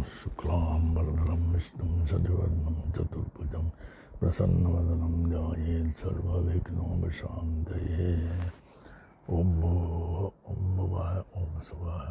शुक्लांबरधरं विष्णुं शशिवर्णं चतुर्भुजं प्रसन्नवदनं ध्यायेत् सर्वविघ्नोपशान्तये। ओम भूर्भुवः ओम भुवः ओम स्वः।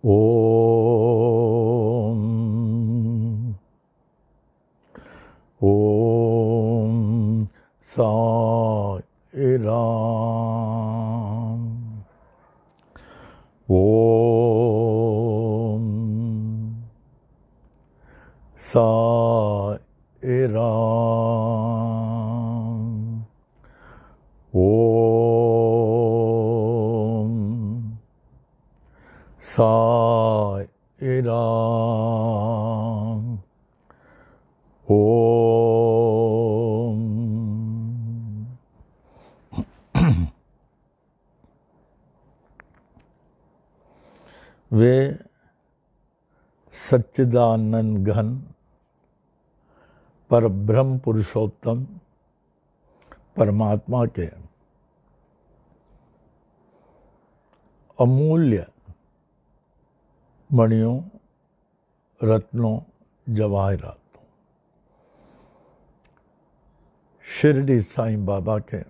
ओम ओम साई राम। ओम साई राम। ओम साई राम। ओम। वे सच्चिदानंद घन परब्रह्म पुरुषोत्तम परमात्मा के अमूल्य मणियों, रत्नों, जवाहरातों, शिरडी साईं बाबा के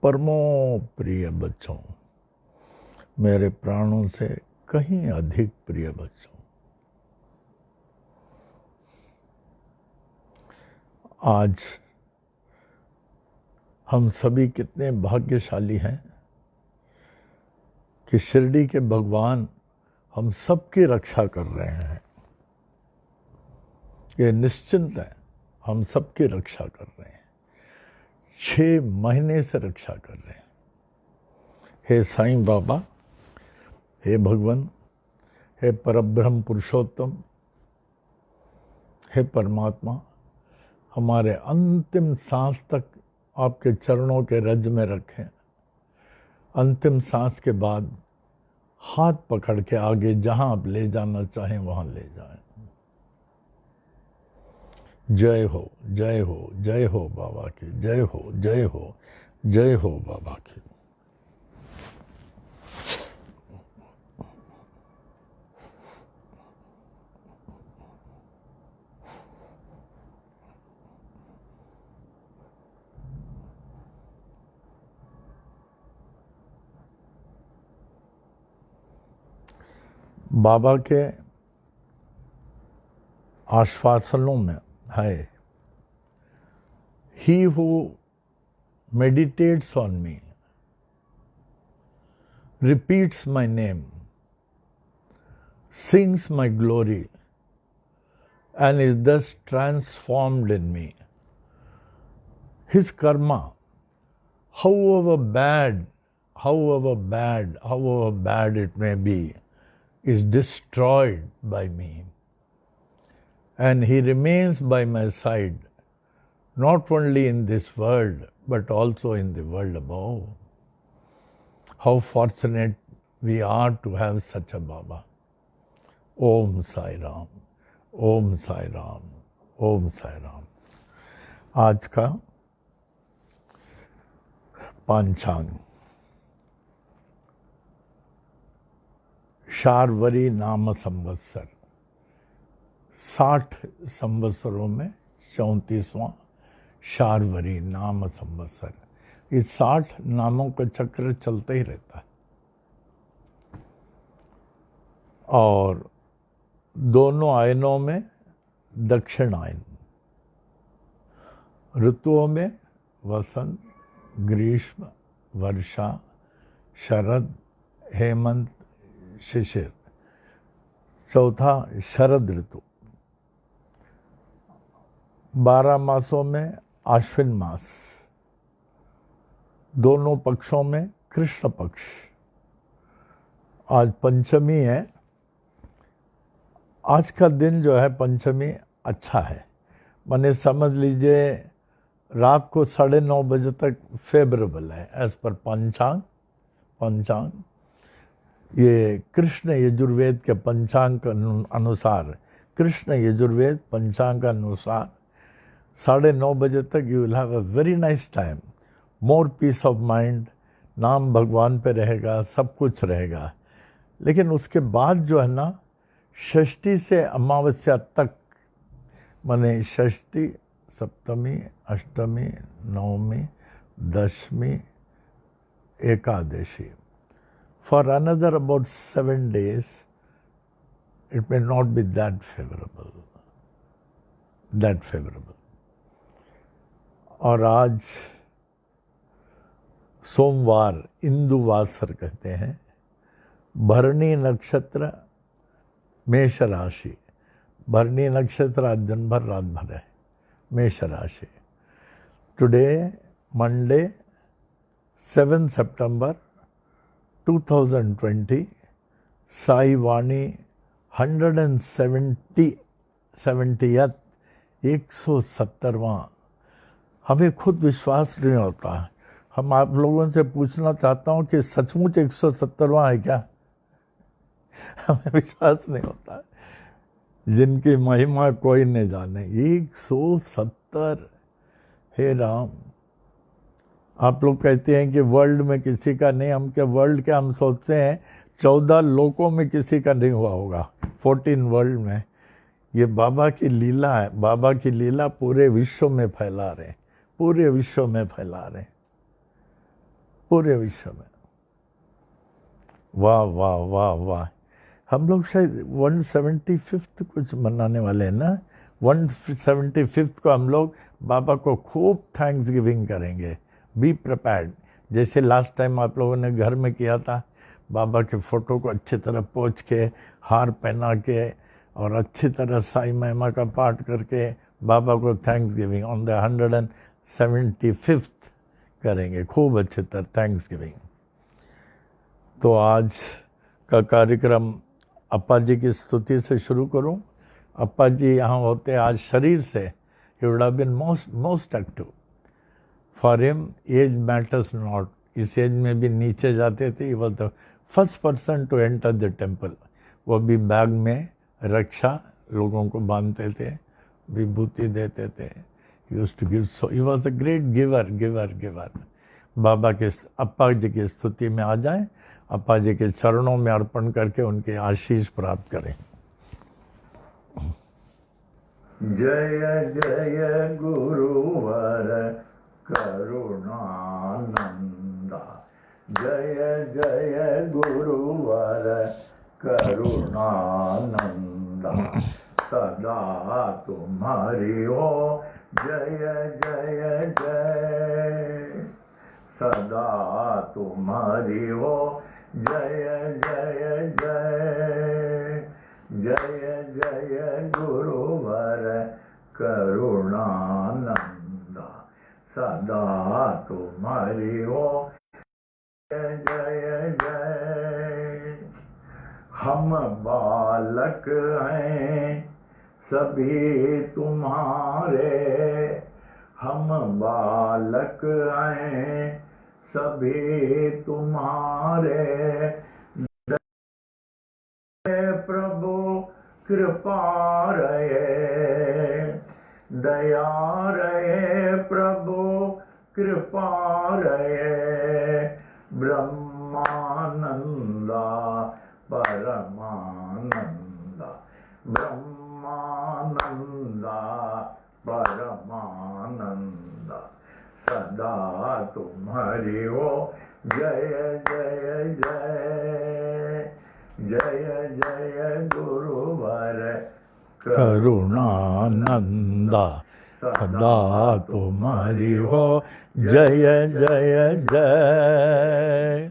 परमो प्रिय बच्चों, मेरे प्राणों से कहीं अधिक प्रिय बच्चों, आज हम सभी कितने भाग्यशाली हैं कि शिरडी के भगवान हम सबकी रक्षा कर रहे हैं। ये निश्चिंत है, हम सबकी रक्षा कर रहे हैं, 6 महीने से रक्षा कर रहे हैं। हे साईं बाबा, हे भगवान, हे परब्रह्म पुरुषोत्तम, हे परमात्मा, हमारे अंतिम सांस तक आपके चरणों के रज में रखें। अंतिम सांस के बाद हाथ पकड़ के आगे जहां आप ले जाना चाहें वहां ले जाएं। जय हो, जय हो, जय हो बाबा की, जय हो, जय हो, जय हो बाबा की। बाबा के आश्वासनों में है, He who meditates on me, repeats my name, sings my glory, and is thus transformed in me, his karma, however bad it may be, is destroyed by me, and he remains by my side, not only in this world, but also in the world above. How fortunate we are to have such a Baba. Om Sai Ram, Om Sai Ram, Om Sai Ram. आज का पांचांग शार्वरी नाम संवत्सर, 60 संवत्सरों में 34वां शार्वरी नाम संवत्सर। इस 60 नामों का चक्र चलता ही रहता है। और दोनों आयनों में दक्षिणायन, ऋतुओं में वसंत, ग्रीष्म, वर्षा, शरद, हेमंत, शिशिर। चौथा शरद ऋतु। 12 मासों में आश्विन मास, दोनों पक्षों में कृष्ण पक्ष। आज पंचमी है। आज का दिन जो है पंचमी अच्छा है, माने समझ लीजिए रात को 9:30 बजे तक फेवरेबल है एज पर पंचांग। ये कृष्ण यजुर्वेद के पंचांग के अनुसार, कृष्ण यजुर्वेद पंचांग के अनुसार 9:30 बजे तक you will have a very nice time, more peace of mind, नाम भगवान पे रहेगा, सब कुछ रहेगा। लेकिन उसके बाद जो है ना, षष्ठी से अमावस्या तक, माने षष्ठी, सप्तमी, अष्टमी, नवमी, दशमी, Ekadashi, for another about 7 days it may not be that favorable. और आज सोमवार, इंदुवासर कहते हैं, भरणी नक्षत्र, मेष राशि। भरणी नक्षत्र आज दिन भर रात भर है, मेष राशि। टुडे मंडे 7 सितंबर 2020, साई वाणी 170वां। हमें खुद विश्वास नहीं होता। हम आप लोगों से पूछना चाहता हूं कि सचमुच 170वां है क्या? हमें विश्वास नहीं होता। जिनकी महिमा कोई नहीं जाने, 170। हे राम, आप लोग कहते हैं कि वर्ल्ड में किसी का नहीं, हम क्या वर्ल्ड क्या, हम सोचते हैं 14 लोकों में किसी का नहीं हुआ होगा, 14 वर्ल्ड में। ये बाबा की लीला है। बाबा की लीला पूरे विश्व में फैला रहे, पूरे विश्व में फैला रहे, पूरे विश्व में। वाह वाह वाह वाह। हम लोग शायद 175th कुछ मनाने वाले हैं ना, 175th को हम लोग बाबा को खूब थैंक्स गिविंग करेंगे। Be prepared. जैसे लास्ट टाइम आप लोगों ने घर में किया था, बाबा के फोटो को अच्छी तरह पोंछ के, हार पहना के और अच्छी तरह साई महिमा का पाठ करके बाबा को thanks giving on the 175th करेंगे, खूब अच्छी तरह थैंक्स गिविंग। तो आज का कार्यक्रम अप्पा जी की स्तुति से शुरू करूं। अप्पा जी यहाँ होते आज शरीर से, he would have been most active. For him, age matters not. इस एज में भी नीचे जाते थे। He was the first person to enter the temple. वो भी बैग में रक्षा लोगों को बांधते थे, विभूति देते थे। He used to give, so he was a great giver. बाबा के अप्पा जी की स्तुति में आ जाएं, अप्पा जी के चरणों में अर्पण करके उनके आशीष प्राप्त करें। जय जय गुरुवर करुणानंदा, जय जय गुरुवर करुणानंदा, सदा तुम्हारी हो जय जय जय, सदा तुम्हारी हो जय जय जय, जय जय गुरुवर करुणानंदा, सदा तुम्हारी हो जय जय जय। हम बालक हैं सभी तुम्हारे, हम बालक हैं सभी तुम्हारे, प्रभु कृपा रहे, दया रहे, प्रभु कृपा रहे, ब्रह्मानंदा परमानंदा, ब्रह्मानंदा परमानंदा, सदा तुम्हारी हो जय जय जय, जय जय गुरुवर करुणानंदा, सदा तुम्हारी हो जय जय जय।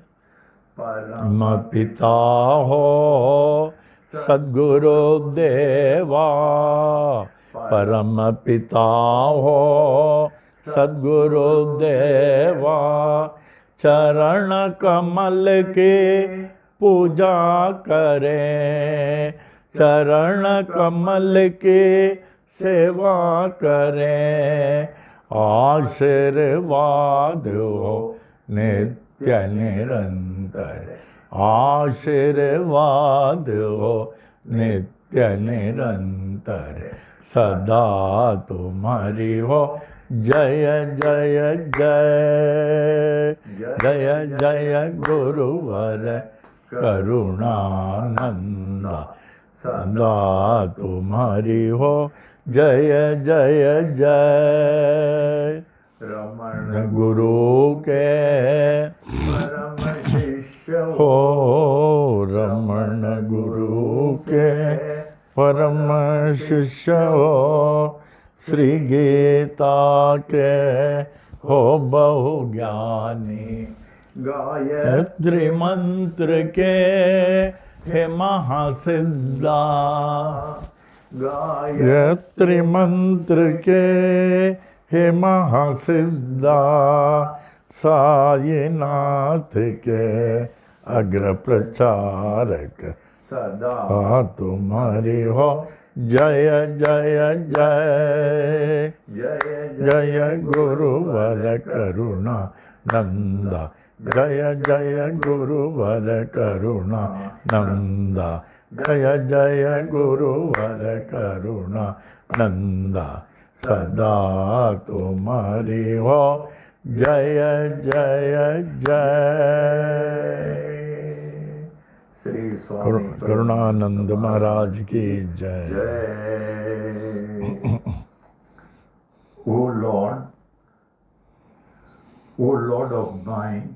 परम पिता हो सद्गुरु देवा, परम पिता हो सद्गुरु देवा, चरण कमल की पूजा करें, चरण कमल की सेवा करें, आशीर्वाद हो नित्य निरंतर, आशीर्वाद हो नित्य निरंतर, सदा तुम्हारी हो जय जय जय, जय जय गुरुवर करुणानंदा, सदा तुम्हारी हो जय जय जय। रमण गुरु के परम शिष्य हो, रमण गुरु के परम शिष्य हो, श्री गीता के हो बहु ज्ञानी, गायत्री मंत्र के हे महासिद्धा, गायत्री मंत्र के हे महासिद्धा, साईनाथ के अग्र प्रचारक, सदा तुम्हारी हो जय जय जय, जय जय गुरुवर करुणा नंदा, जय जय गुरुवर करुणा नंदा, जय जय गुरुवर करुणा नंदा, सदा तुम्हारी हो जय जय जय। श्री स्वामी करुणानंद महाराज की जय। O Lord, O Lord of mine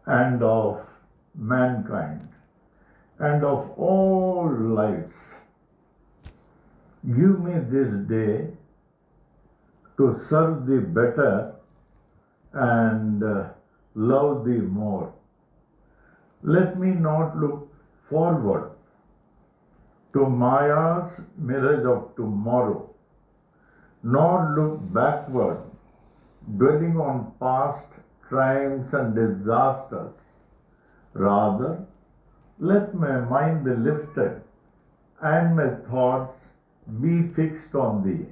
and of mankind and of all lives, give me this day to serve thee better and love thee more. Let me not look forward to Maya's mirage of tomorrow, nor look backward, dwelling on past triumphs and disasters. Rather, let my mind be lifted and my thoughts be fixed on thee.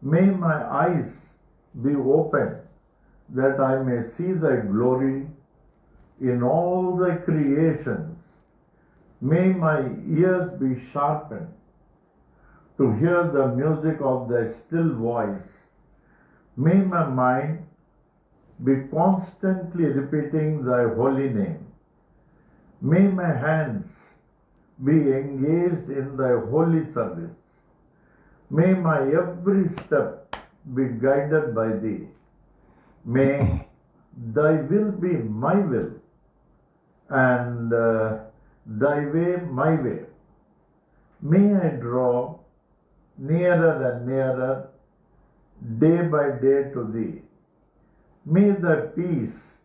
May my eyes be opened that I may see thy glory in all thy creations. May my ears be sharpened to hear the music of thy still voice. May my mind be constantly repeating thy holy name. May my hands be engaged in thy holy service. May my every step be guided by thee. May thy will be my will and thy way my way. May I draw nearer and nearer day by day to thee. May thy peace,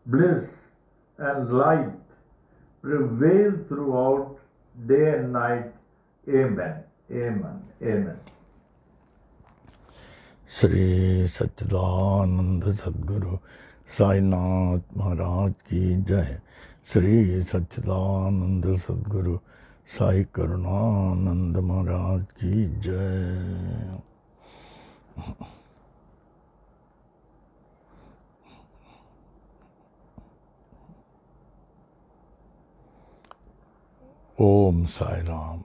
bliss and light prevail throughout day and night. Amen. Amen. Amen. Shri सच्चिदानंद सद्गुरु साईनाथ महाराज की जय। श्री सच्चिदानंद सद्गुरु साई करुणानंद महाराज की जय। ओम साई राम,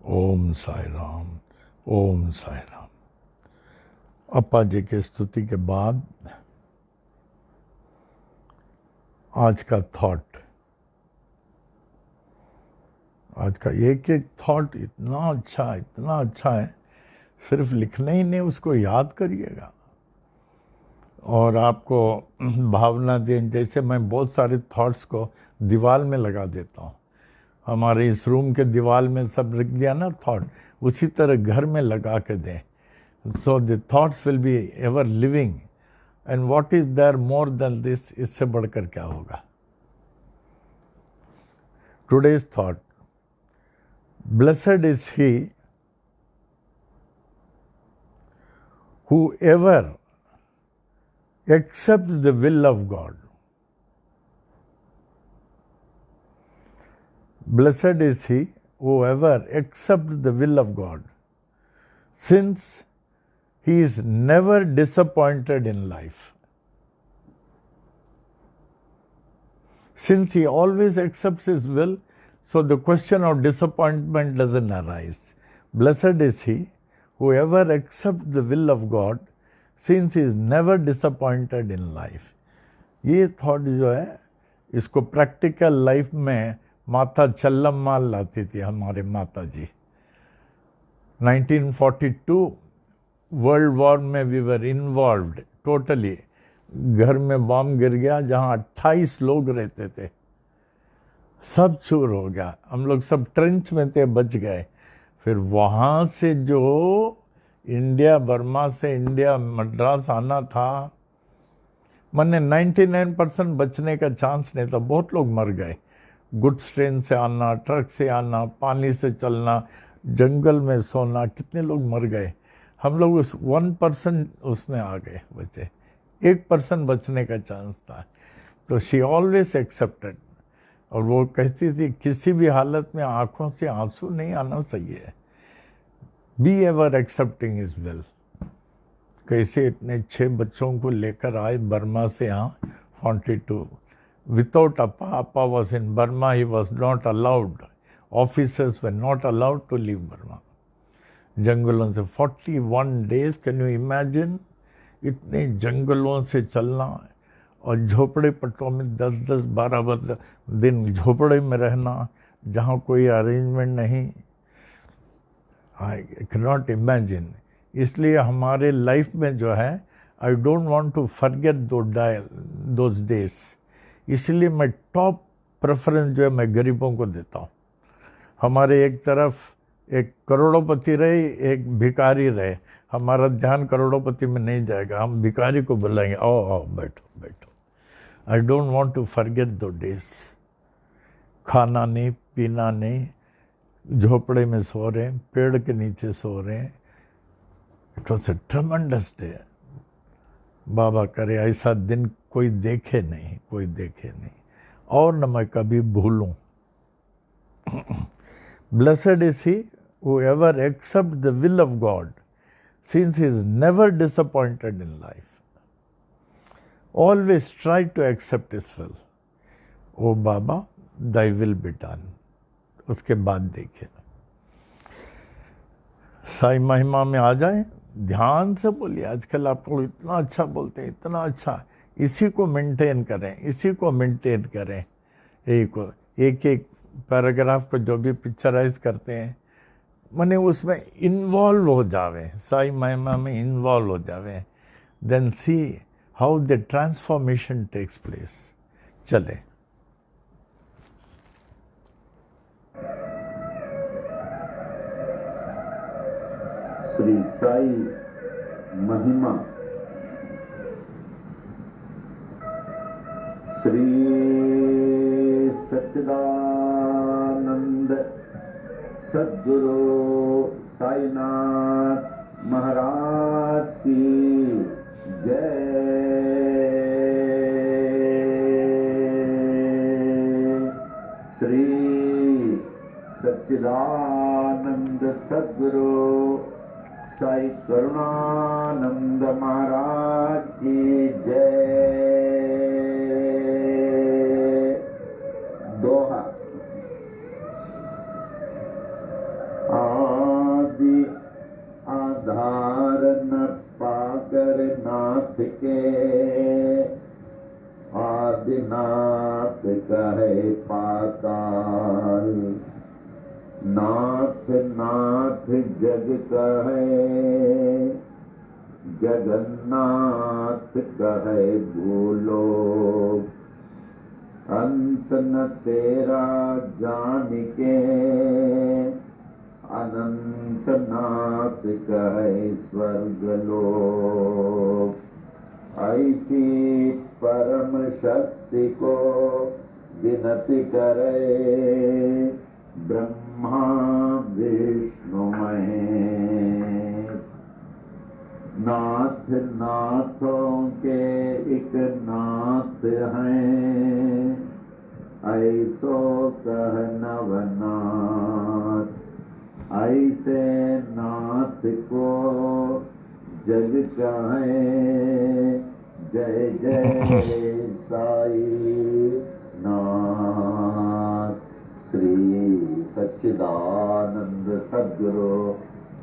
ओम साई राम, ओम साई राम। अप्पा जी की स्तुति के बाद आज का थॉट, आज का एक एक थॉट इतना अच्छा है, सिर्फ लिखना ही नहीं, उसको याद करिएगा और आपको भावना दें। जैसे मैं बहुत सारे थॉट्स को दीवार में लगा देता हूँ, हमारे इस रूम के दीवार में सब रख दिया ना थॉट, उसी तरह घर में लगा के दें। So the thoughts will be ever living, and what is there more than this, इससे बढ़कर क्या होगा। Today's thought, blessed is he whoever accepts the will of God. Blessed is he whoever accepts the will of God, since he is never disappointed in life. Since he always accepts his will, so the question of disappointment doesn't arise. Blessed is he whoever accepts the will of God, since he is never disappointed in life. ये thought जो है, इसको practical life में माता चल्लम्मा लाती थी हमारे माता जी। 1942 वर्ल्ड वॉर में वी वर इन्वॉल्व्ड टोटली। घर में बॉम्ब गिर गया, जहां 28 लोग रहते थे, सब चूर हो गया। हम लोग सब ट्रेंच में थे, बच गए। फिर वहाँ से जो इंडिया, बर्मा से इंडिया मद्रास आना था, मैंने 99% बचने का चांस नहीं था, बहुत लोग मर गए। गुड्स ट्रेन से आना, ट्रक से आना, पानी से चलना, जंगल में सोना, कितने लोग मर गए। हम लोग उस 1% उसमें आ गए, बचे। 1% बचने का चांस था। तो शी ऑलवेज एक्सेप्टेड, और वो कहती थी किसी भी हालत में आंखों से आंसू नहीं आना चाहिए। Be ever accepting is will. कैसे इतने 6 बच्चों को लेकर आए बर्मा से यहाँ 42 without Appa. Appa was in Burma, he was not allowed, officers were not allowed to leave Burma. जंगलों से 41 डेज, कैन यू इमेजिन, इतने जंगलों से चलना, और झोपड़े पट्टों में 10-10, 12 दिन झोपड़े में रहना, जहाँ कोई अरेंजमेंट नहीं। I can not imagine. इसलिए हमारे लाइफ में जो है, I don't want to forget those days. इसलिए मैं टॉप प्रेफरेंस जो है मैं गरीबों को देता हूँ। हमारे एक तरफ एक करोड़ोपति रहे, एक भिखारी रहे, हमारा ध्यान करोड़ोपति में नहीं जाएगा, हम भिखारी को बुलाएंगे, आओ आओ बैठो बैठो। I don't want to forget those days. खाना नहीं, पीना नहीं, झोपड़े में सो रहे हैं, पेड़ के नीचे सो रहे हैं। It was a tremendous day. Baba करे ऐसा दिन कोई देखे नहीं, कोई देखे नहीं, और न मैं कभी भूलूं। Blessed is he whoever accepts the will of God, since he is never disappointed in life. Always try to accept his will. O Baba, thy will be done. उसके बाद देखिए, साई महिमा में आ जाए, ध्यान से बोलिए। आजकल आप लोग इतना अच्छा बोलते हैं, इतना अच्छा। इसी को मेंटेन करें, इसी को मेंटेन करें। एक एक पैराग्राफ को जो भी पिक्चराइज करते हैं, माने उसमें इन्वॉल्व हो जावे, साई महिमा में इन्वॉल्व हो जावे, then see how the transformation takes place. चले, श्री साई महिमा। श्री सच्चिदानंद सद्गुरु साईनाथ महाराज की जय। श्री सच्चिदानंद सद्गुरु साई करुणानंद महाराज की जय। दोहा। आदि आधार न पाकर नाथ के, आदिनाथ कहे पाताल। नाथ नाथ जग कहे, जगन्नाथ कहे भूलो, अंत न तेरा जान के, अनंत नाथ कहे स्वर्ग लोक। ऐसी परम शक्ति को विनती करे, ब्रह्मा विष्णु महेश। नाथ नाथों के एक नाथ हैं, ऐसो कह नवनाथ। ऐसे नाथ को जग कहे, जय जय साई नाथ। श्री सच्चिदानंद सद्गुरु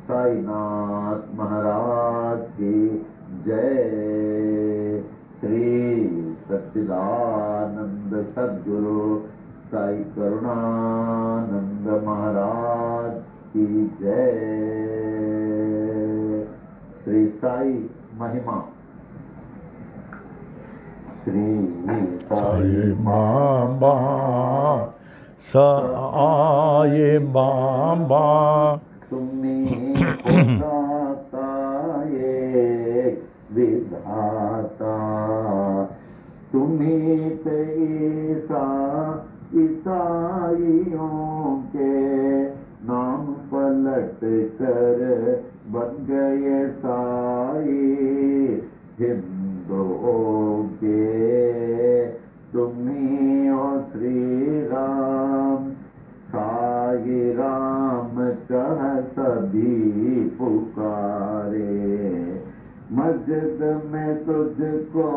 साईनाथ महाराज की जय। श्री सच्चिदानंद सद्गुरु साई करुणानंद महाराज की जय। श्री साई महिमा। श्री साई बाबा, साई बाबा, तुम्ही दाता एक विधाता। तुम्ही पे ईसाइयों के नाम पलट कर बन गए साई हिंदुओं के। तुम्ही हो श्री राम, साई राम कह सभी पुकारे। मस्जिद में तुझको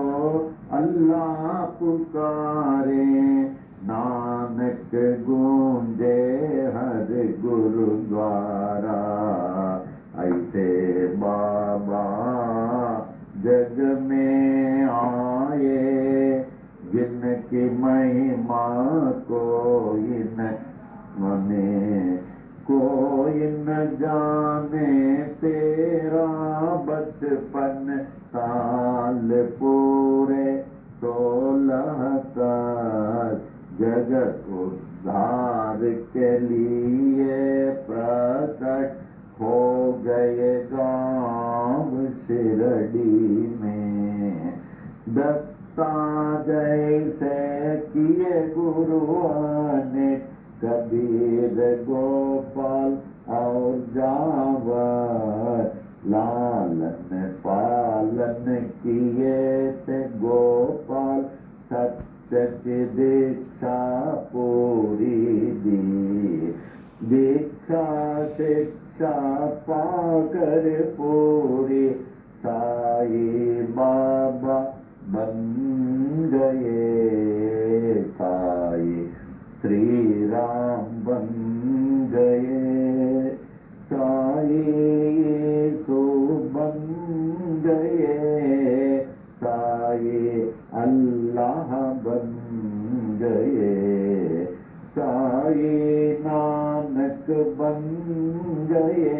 अल्लाह पुकारे, नानक गूंजे हर गुरुद्वारा। ऐसे बाबा जग में आए, जिनकी महिमा कोई न मने, कोई न जाने। तेरा बचपन साल पूरे 16 का, जगत उद्धार के लिए प्रकट हो गए गांव शिरडी में। दत्ता जैसे किए गुरुओं ने, कबीर गोपाल और जावर। लालन पालन किए थे गोपाल, सत्य की दीक्षा पूरी दी। दीक्षा शिक्षा पाकर पूरी, साई बाबा बन गए। साई श्री राम बन गए, साई यीशु बन गए। साई अल्लाह बन गए, साई नानक बन गए।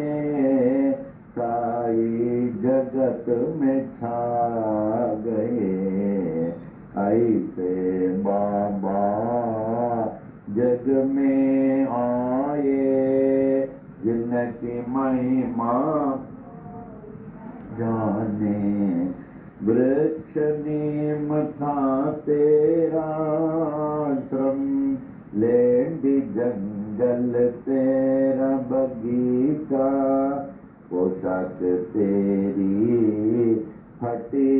साई जगत में छा गए। ऐसे बाबा जग में आए, जिनकी महिमा जाने। वृक्ष नीम था तेरा आश्रम, लेंडी जंगल तेरा बगीचा। पोशाक तेरी फटी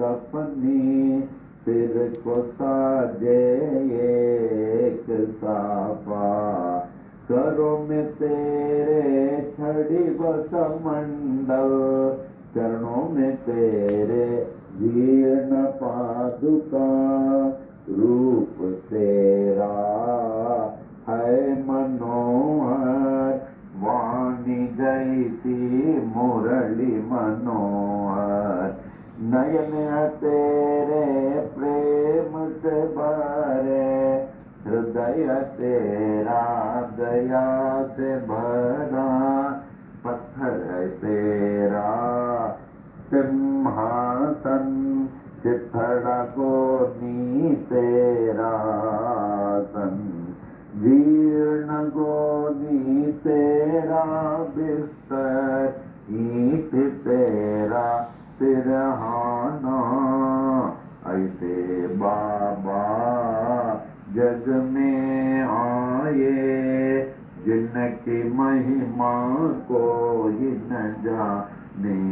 कफनी, सिर को साजे एक साफा। करो में तेरे छड़ी बसमंडल, चरणों में तेरे जीर्ण पादुका। रूप तेरा है मनोहर, वाणी जैसी मुरली मनोहर। नयन तेरे प्रेम से भरे, हृदय हृदय तेरा दया से भरा, पत्थर है तेरा सिंहासन, चिथड़ा गोनी तेरा सन, जीर्ण गोनी तेरा बिस्तर, ईंट तेरा सिरहाना। ऐसे बाबा जग में आए, जिनकी महिमा कोई न जाने।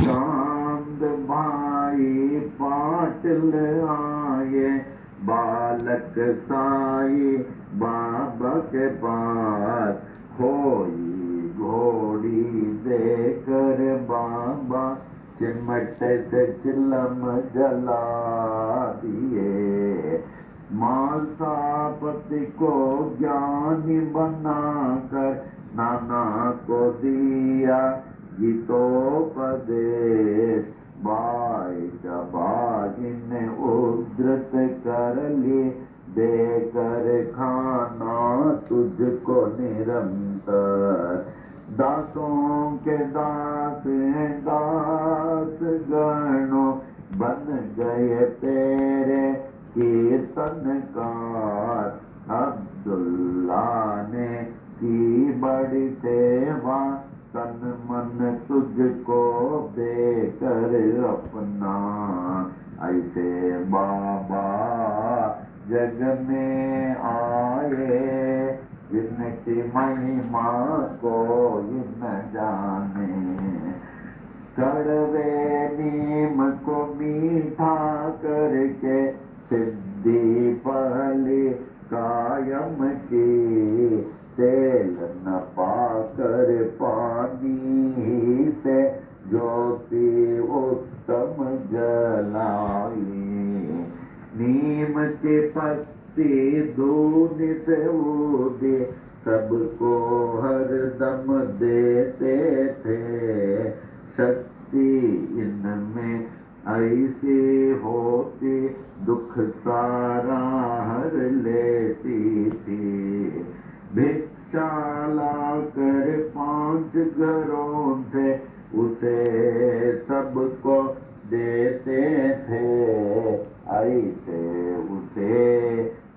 चांद भाई पाटिल आए, बालक साई बाबा के पास, खोई घोड़ी देकर बाबा चिमट से चिलम जला दिए। मालसापति को ज्ञानी बनाकर नाना को दिया गीतोपदेश। बाई जबागी ने उद्धृत कर ली, देकर खाना तुझको निरंतर। दासों के दास हैं दास गणो, बन गए तेरे कीर्तनकार। अब्दुल्ला ने की बड़ी सेवा, तन मन तुझको देकर अपना। ऐसे बाबा जग में आए, जिनकी महिमा कोई न जाने। कड़वे नीम को मीठा करके सिद्धि पहली कायम की। तेल न पाकर पानी से ज्योति उत्तम जलाई। नीम के पत्ती दूनी से ऊदे, सबको हरदम देते थे। शक्ति इनमें ऐसी होती, दुख सारा हर लेती थी। भिक्षा लाकर 5 घरों से उसे सबको देते थे। ऐसे उसे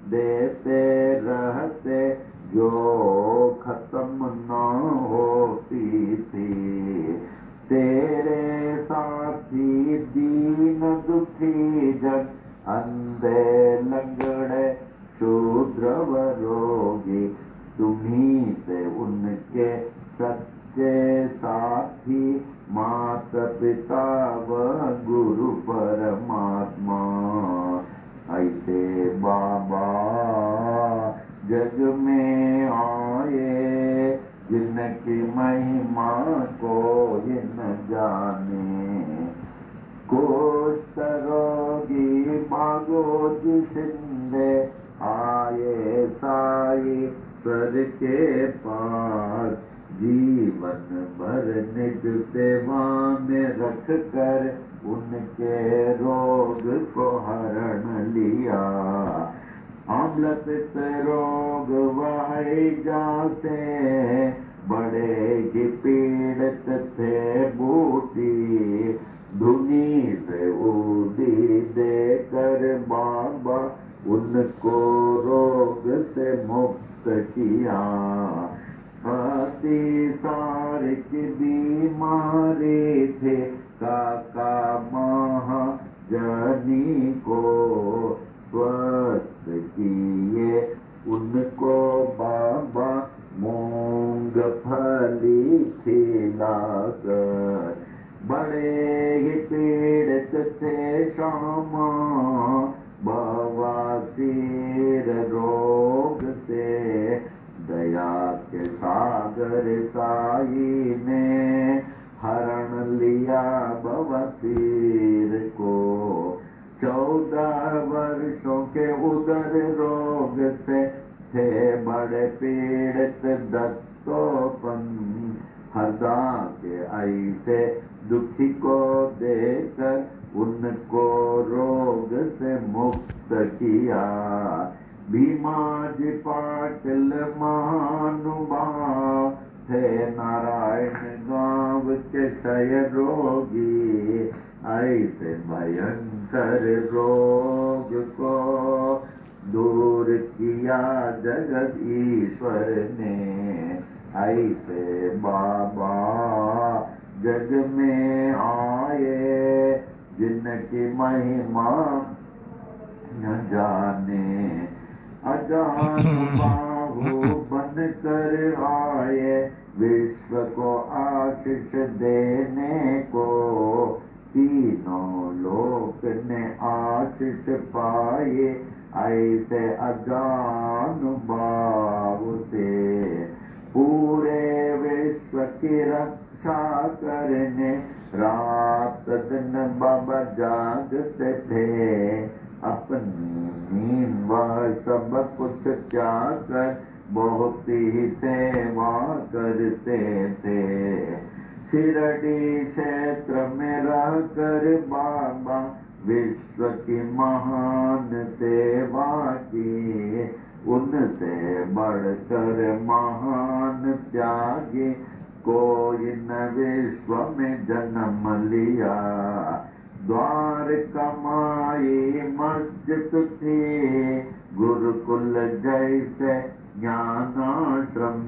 देते रहते, जो खत्म न होती थी। तेरे साथी दीन दुखी जन, अंधे लंगड़े शूद्र व रोगी, तुम्हीं से उनके सच्चे साथी। माता पिता व गुरु परमात्मा। ऐसे बाबा जग में आए, जिनकी महिमा कोई न जाने। कुष्ठ रोगी भागो जिसने आए साई सर के पास। जीवन भर निज सेवा में रख कर, उनके रोग को हरण लिया। अम्ल पित्त रोग वह जाते, बड़े ही पीड़ित थे बूटी। धुनी से ऊदी देकर बाबा, उनको रोग से मुक्त किया। अति सारी की बीमारी थे, काका महाजनी को स्वस्थ किए। उनको बाबा मूंगफली खिलाकर। बड़े ही पीड़ित थे श्यामा, बवासीर रोग से। दया के सागर साई ने हरण लिया बवासीर को। 14 वर्षों के उदर रोग से थे बड़े पीड़ित दत्तोपन। हरदा के ऐसे दुखी को देकर, उनको रोग से मुक्त किया। लिया। भीमा जी पाटिल महानुभाव थे, नारायण गांव के क्षय रोगी। ऐसे भयंकर रोग को दूर किया जगत ईश्वर ने। ऐसे बाबा जग में आए, जिनकी महिमा न जाने। अजान बाहु बन कर आए, विश्व को आशीष देने को। तीनों लोक ने आशीष पाए, ऐसे अजान बाहु से। पूरे विश्व की रक्षा करने, रात दिन बाबा जागते थे। अपनी नींद वह सब कुछ त्याग कर, बहुत ही सेवा करते थे। शिरडी क्षेत्र में रह कर बाबा विश्व की महान सेवा की। उनसे बढ़कर महान त्यागी कोई न विश्व में जन्म लिया। द्वार कमाई मस्जिद थी, गुरुकुल जैसे ज्ञानाश्रम।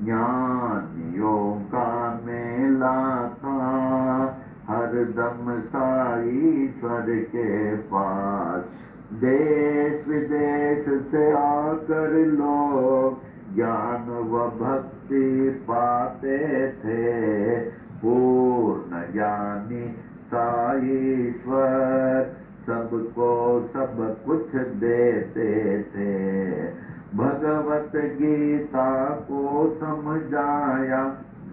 ज्ञानियों का मेला था, हरदम साईश्वर के पास। देश विदेश से आकर लोग ज्ञान व भक्ति पाते थे। पूर्ण ज्ञानी साईश्वर सबको सब कुछ देते थे। भगवत गीता को समझाया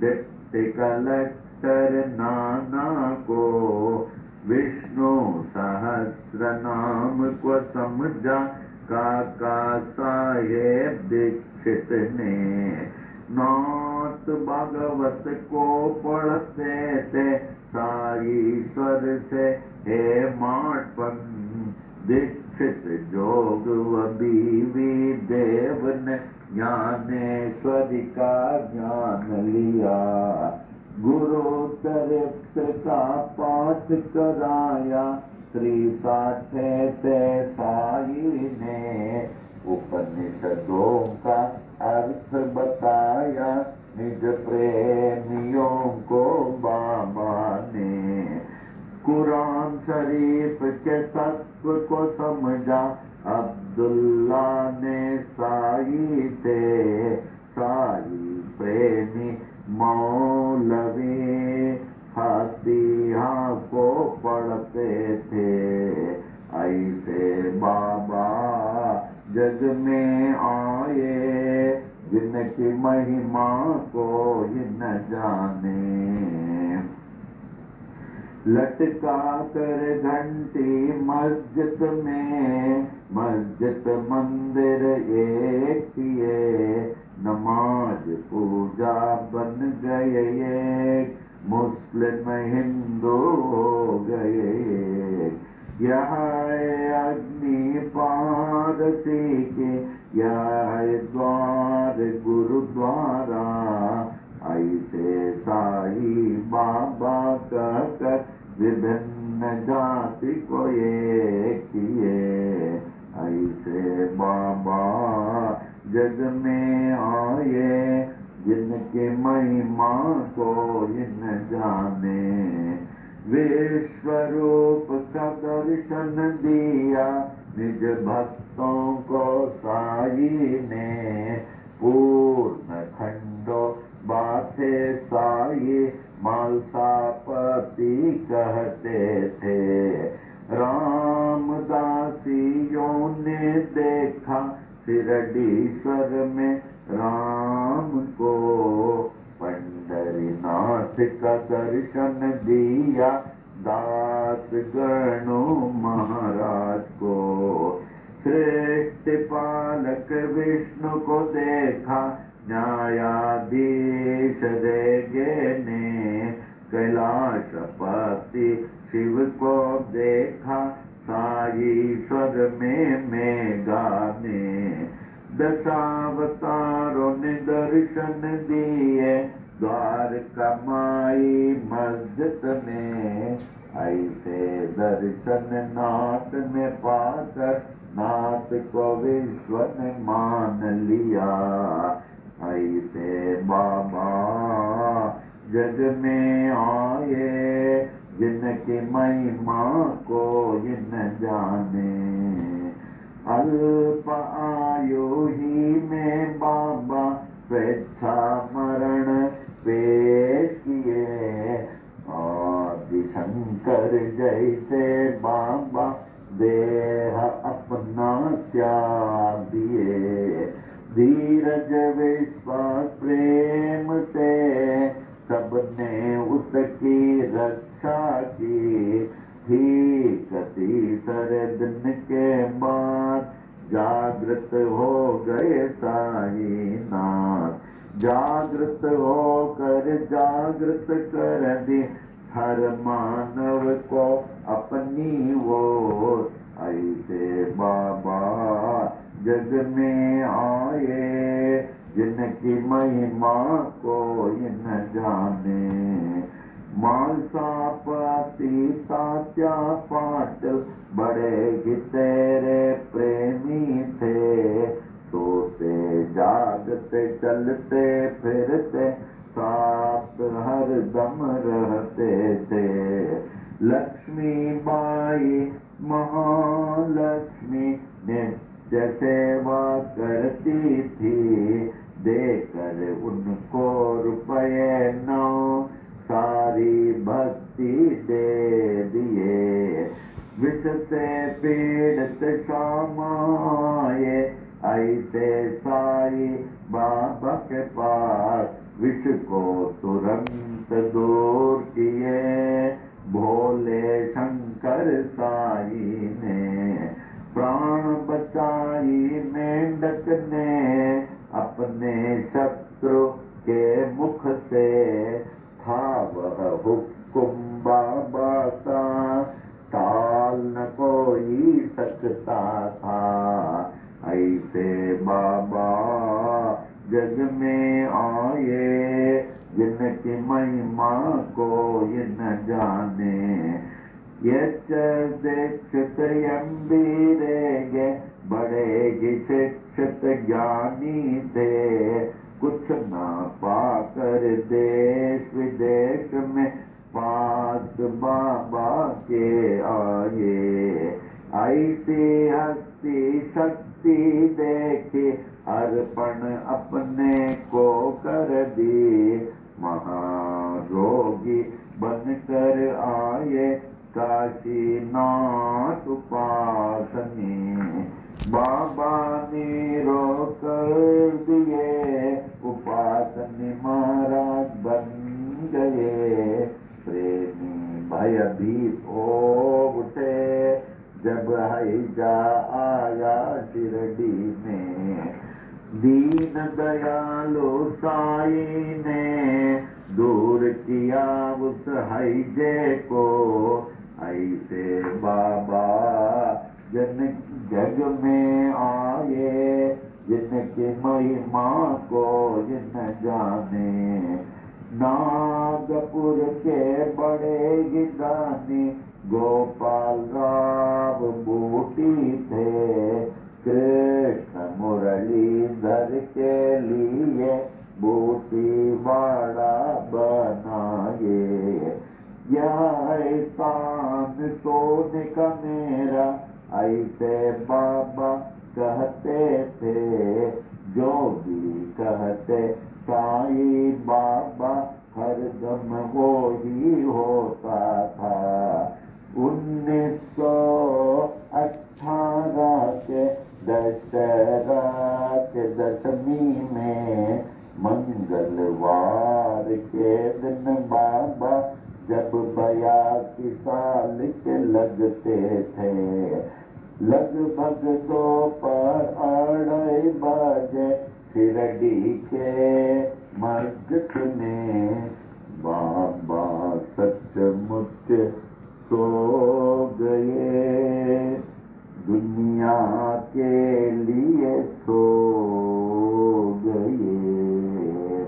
डिप्टी कलेक्टर नाना को। विष्णु सहस्र नाम को समझा काका साहेब दीक्षित ने। नाथ भागवत को पढ़ते थे साईश्वर से हे माटपन। दीक्षित जोग व बीवी देव ने ज्ञानेश्वरी का ज्ञान लिया। गुरु चरित्र का पाठ कराया, श्री साठे से साई ने। उपनिषदों का अर्थ बताया, निज प्रेमियों को बाबा ने। कुरान शरीफ के तत्व को समझा, अब्दुल्ला ने साई थे। साई प्रेमी मौलवी फातिहा को पढ़ते थे। ऐसे बाबा जग में आए, जिनकी महिमा कोई न जाने। लटका कर घंटी मस्जिद में, मस्जिद मंदिर एक किए। नमाज पूजा बन गए एक, मुस्लिम हिंदू हो गए। यह अग्नि पारसी के, यह द्वार गुरुद्वारा। ऐसे साई बाबा कहकर विभिन्न जाति को एक किए। ऐसे बाबा जग में आए, जिनकी महिमा कोई न जाने। विश्वरूप का दर्शन दिया, निज भक्तों को साई ने। पूर्ण खंडो बाते साई, मालसापति कहते थे। रामदासियों ने देखा शिरडीश्वर में राम को। पंढरीनाथ का दर्शन दिया, दास गणो महाराज को। श्रेष्ठ पालक विष्णु को देखा, न्यायाधीश रेगे ने। कैलाशपति शिव को देखा, साई ईश्वर में गाने, दशावतारों ने दर्शन दिए द्वारका माई मस्जिद में। ऐसे दर्शन नाथ में पाकर नाथ को विश्व ने मान लिया। ऐसे बाबा जग में आए जिनकी महिमा को न जाने। अल्प आयु ही में बाबा स्वेच्छा मरण पेश किए। आदि शंकर जैसे बाबा देह अपना त्याग दिए। धीरज विश्वास प्रेम से सबने उसकी रक्षा की। ठीक तीसरे दिन के बाद जागृत हो गए साईनाथ। जागृत होकर जागृत कर दी हर मानव को अपनी ओर। ऐसे बाबा जग में आए जिनकी महिमा को न जाने। मालसा पाती तात्या पाटिल बड़े ही तेरे प्रेमी थे। सोते जागते चलते फिरते साथ हर दम रहते थे। लक्ष्मी बाई महालक्ष्मी ने सेवा करती थी। देकर उनको रुपये 9 सारी भक्ति दे दिए। विष से पीड़ित शामाए ऐसे साई बाबा के पास। विष को तुरंत दूर किए भोले शंकर साई ने। प्राण बचाई मेंढक ने अपने शत्रु के मुख से। था वह हुक्म बाबा का टाल न कोई सकता था। ऐसे बाबा जग में आए जिनकी महिमा को न जाने। यच्च दीक्षित यम्बीरेगे बड़े ही शिक्षित ज्ञानी थे। कुछ ना पाकर देश विदेश में पास बाबा के आए। ऐसी हस्ती शक्ति देखी अर्पण अपने को कर दी। महारोगी बनकर आए काशीनाथ उपासनी। बाबा ने रोक दिए उपासनी महाराज बन गए। प्रेमी भयभीत हो उठे जब हैजा आया शिरडी में। दीन दयालु साई ने दूर किया उस हैजे को। ऐसे बाबा जग में आए जिनकी महिमा को न जाने। नागपुर के बड़े गिदानी गोपाल राव बूटी थे। कृष्ण मुरलीधर के लिए बूटी वाड़ा बनाए। यह एहसान सोने का मेरा ऐसे बाबा कहते थे। जो भी कहते साई बाबा हरदम वो ही होता था। 1918 के दशहरा के दशमी में मंगलवार के दिन बाबा जब 82 साल के लगते थे। लगभग दोपहर 2:30 बजे शिरडी के मस्जिद में बाबा सचमुच सो गए। दुनिया के लिए सो गए,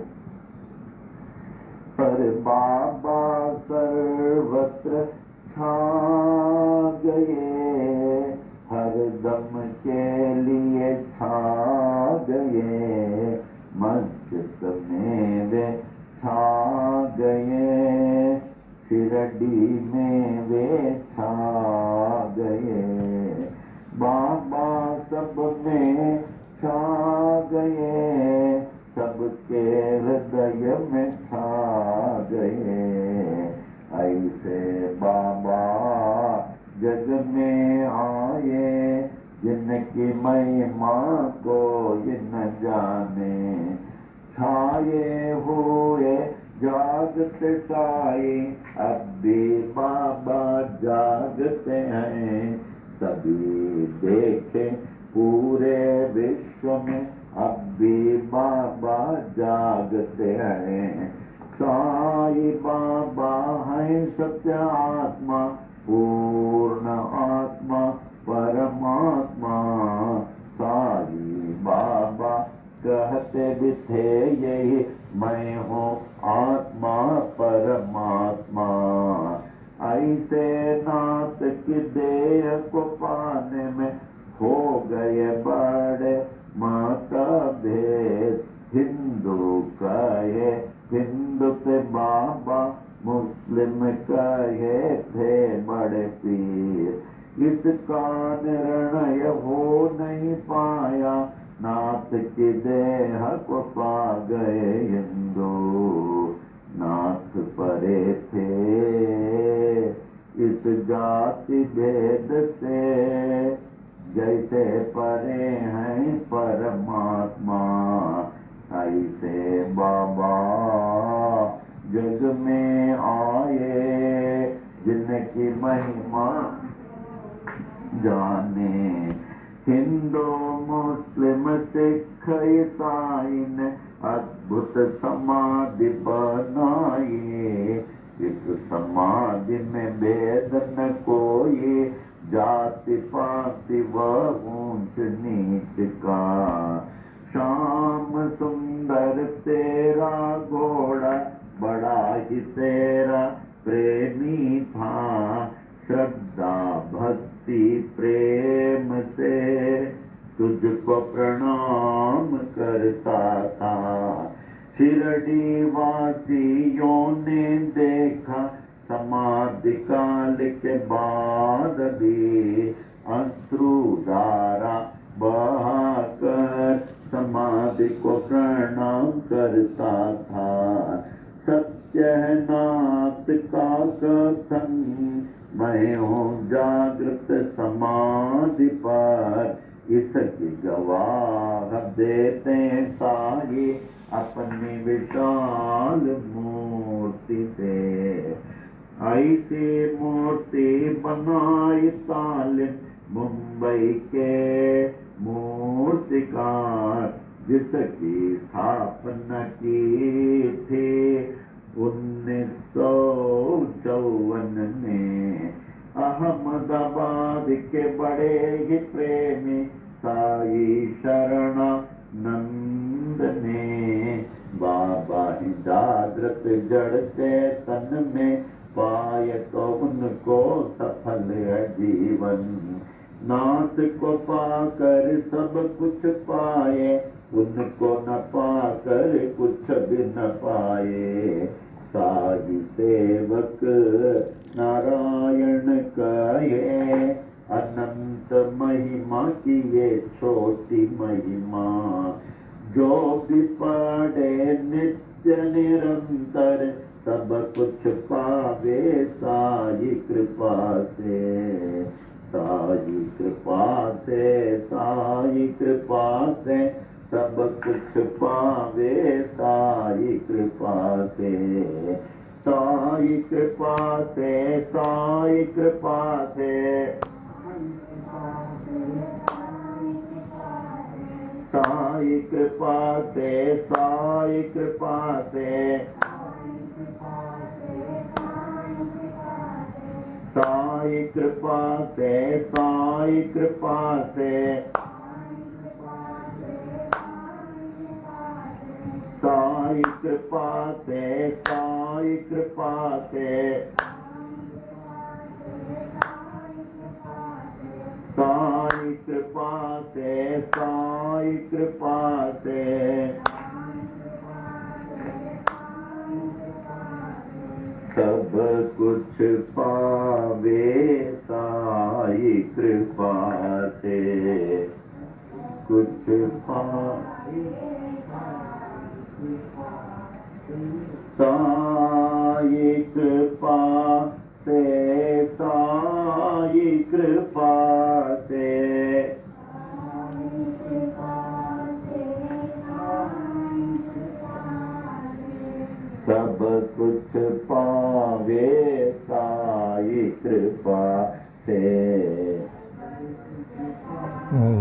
पर बाबा सर्वत्र छा गए, हर दम के लिए छा गए, मस्जिद में वे छा गए, शिरडी में वे छा गए, बाबा सब में छा गए, सबके हृदय में छा गए, ऐसे बाबा जग में आए, जिनकी महिमा कोई न जाने, छाए हुए जागते साए, अब भी बाबा जागते हैं, सभी देखे पूरे विश्व में, अब भी बाबा जागते हैं, साई बाबा है सत्य आत्मा, पूर्ण आत्मा परमात्मा, साई बाबा कहते भी थे यही, मैं हूँ आत्मा परमात्मा, ऐसे नाथ की देह को पाने में हो गए बड़े मतभेद, हिंदू कहे हिंदू थे बाबा, मुस्लिम कहे थे बड़े पीर, इसका निर्णय हो नहीं पाया, नाथ की देह को पा गए हिंदू, नाथ परे थे इस जाति भेद से, जैसे परे हैं परमात्मा, ऐसे बाबा जग में आए, जिनकी महिमा जाने, हिंदू मुस्लिम सिख ईसाई ने अद्भुत समाधि बनाई, इस समाधि में भेद न कोई, जाति पाति व ऊंच नीच का, श्याम सुंदर तेरा घोड़ा बड़ा ही तेरा प्रेमी था, श्रद्धा भक्ति प्रेम से तुझको प्रणाम करता था, शिरडी वासियों ने देखा समाधि काल के बाद भी, अश्रुधारा बहाकर समाधि को प्रणाम करता था, सत्यनाथ का कथन, मैं हूँ जागृत समाधि पर, इसकी गवाह देते साई अपनी विशाल मूर्ति से, ऐसी मूर्ति बनाई तालिम मुंबई के मूर्तिकार, जिसकी स्थापना की थी 1954 में, अहमदाबाद के बड़े ही प्रेमी साई शरणानंद ने, बाबा ही जागृत जड़ चेतन में पाए तो उनको सफल है जीवन, नाथ को पाकर सब कुछ पाए, उनको न पाकर कुछ भी न पाए, साई सेवक नारायण कहे, अनंत महिमा की ये छोटी महिमा, जो भी पढ़े नित्य निरंतर, सब कुछ पावे साई कृपा से, साई कृपा से, साई कृपा से, सब कुछ पावे साई कृपा से, साई कृपा से, साई कृपा से, साई कृपा से, साई कृपा से, साई कृपा से साई कृपा से साई कृपा से साई कृपा से साई कृपा से साई कृपा से सब कुछ पावे साई कृपा से कुछ पावे साई कृपा से साई कृपा से सब कुछ पावे साई कृपा से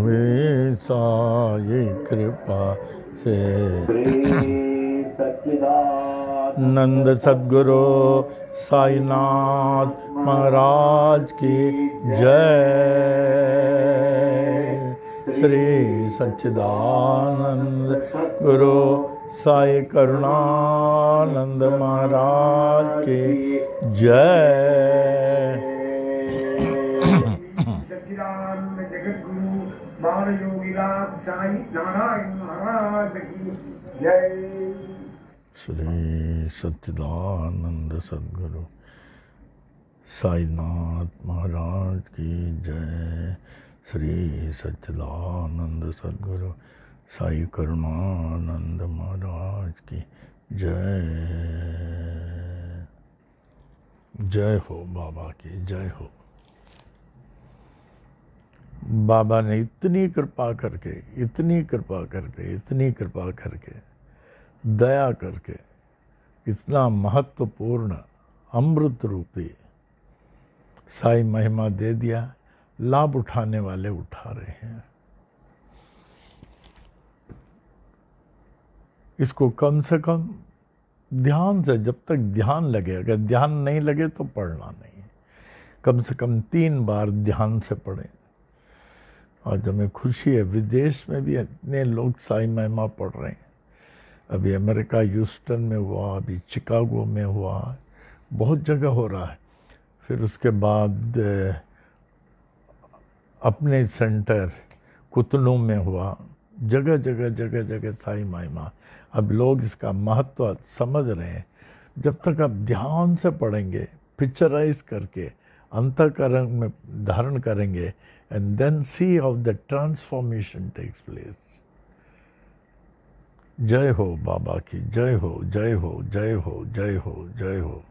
वे साई कृपा से। श्री सच्चिदानंद नंद सद्गुरु साईनाथ महाराज की जय। श्री सच्चिदानंद गुरु साई करुणानंद महाराज की जय। सच्चिदानंद जगत गुरु बाल योगीराज साई नारायण महाराज की जय। श्री सच्चिदानंद सद्गुरु साईनाथ महाराज की जय। श्री सच्चिदानंद सद्गुरु साई करुणानंद महाराज की जय। जय हो बाबा की जय हो। बाबा ने इतनी कृपा करके इतनी कृपा करके इतनी कृपा करके दया करके इतना महत्वपूर्ण अमृत रूपी साई महिमा दे दिया। लाभ उठाने वाले उठा रहे हैं। इसको कम से कम ध्यान से, जब तक ध्यान लगे, अगर ध्यान नहीं लगे तो पढ़ना नहीं, कम से कम 3 बार ध्यान से पढ़ें। आज हमें खुशी है विदेश में भी इतने लोग साई महिमा पढ़ रहे हैं। अभी अमेरिका ह्यूस्टन में हुआ, अभी चिकागो में हुआ, बहुत जगह हो रहा है। फिर उसके बाद अपने सेंटर कुतनू में हुआ, जगह जगह जगह जगह साई महिमा। अब लोग इसका महत्व समझ रहे हैं। जब तक आप ध्यान से पढ़ेंगे, पिक्चराइज करके अंतःकरण में धारण करेंगे, and then see how the transformation takes place. जय हो बाबा की जय हो, जय हो, जय हो, जय हो, जय हो।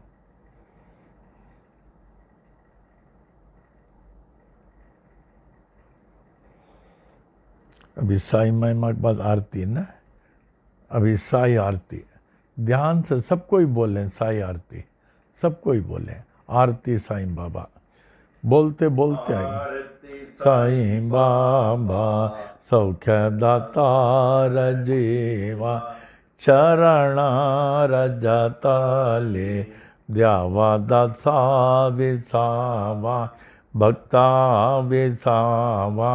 अभी साई महिमा के बाद आरती ना, अभी साई आरती। ध्यान से सबको ही बोलें साई आरती, सबको ही बोलें आरती साई बाबा। बोलते बोलते आए साई बाबा सौख्य दातार जीवा, चरणा रजताले द्यावा दासा विसावा, भक्ता विसावा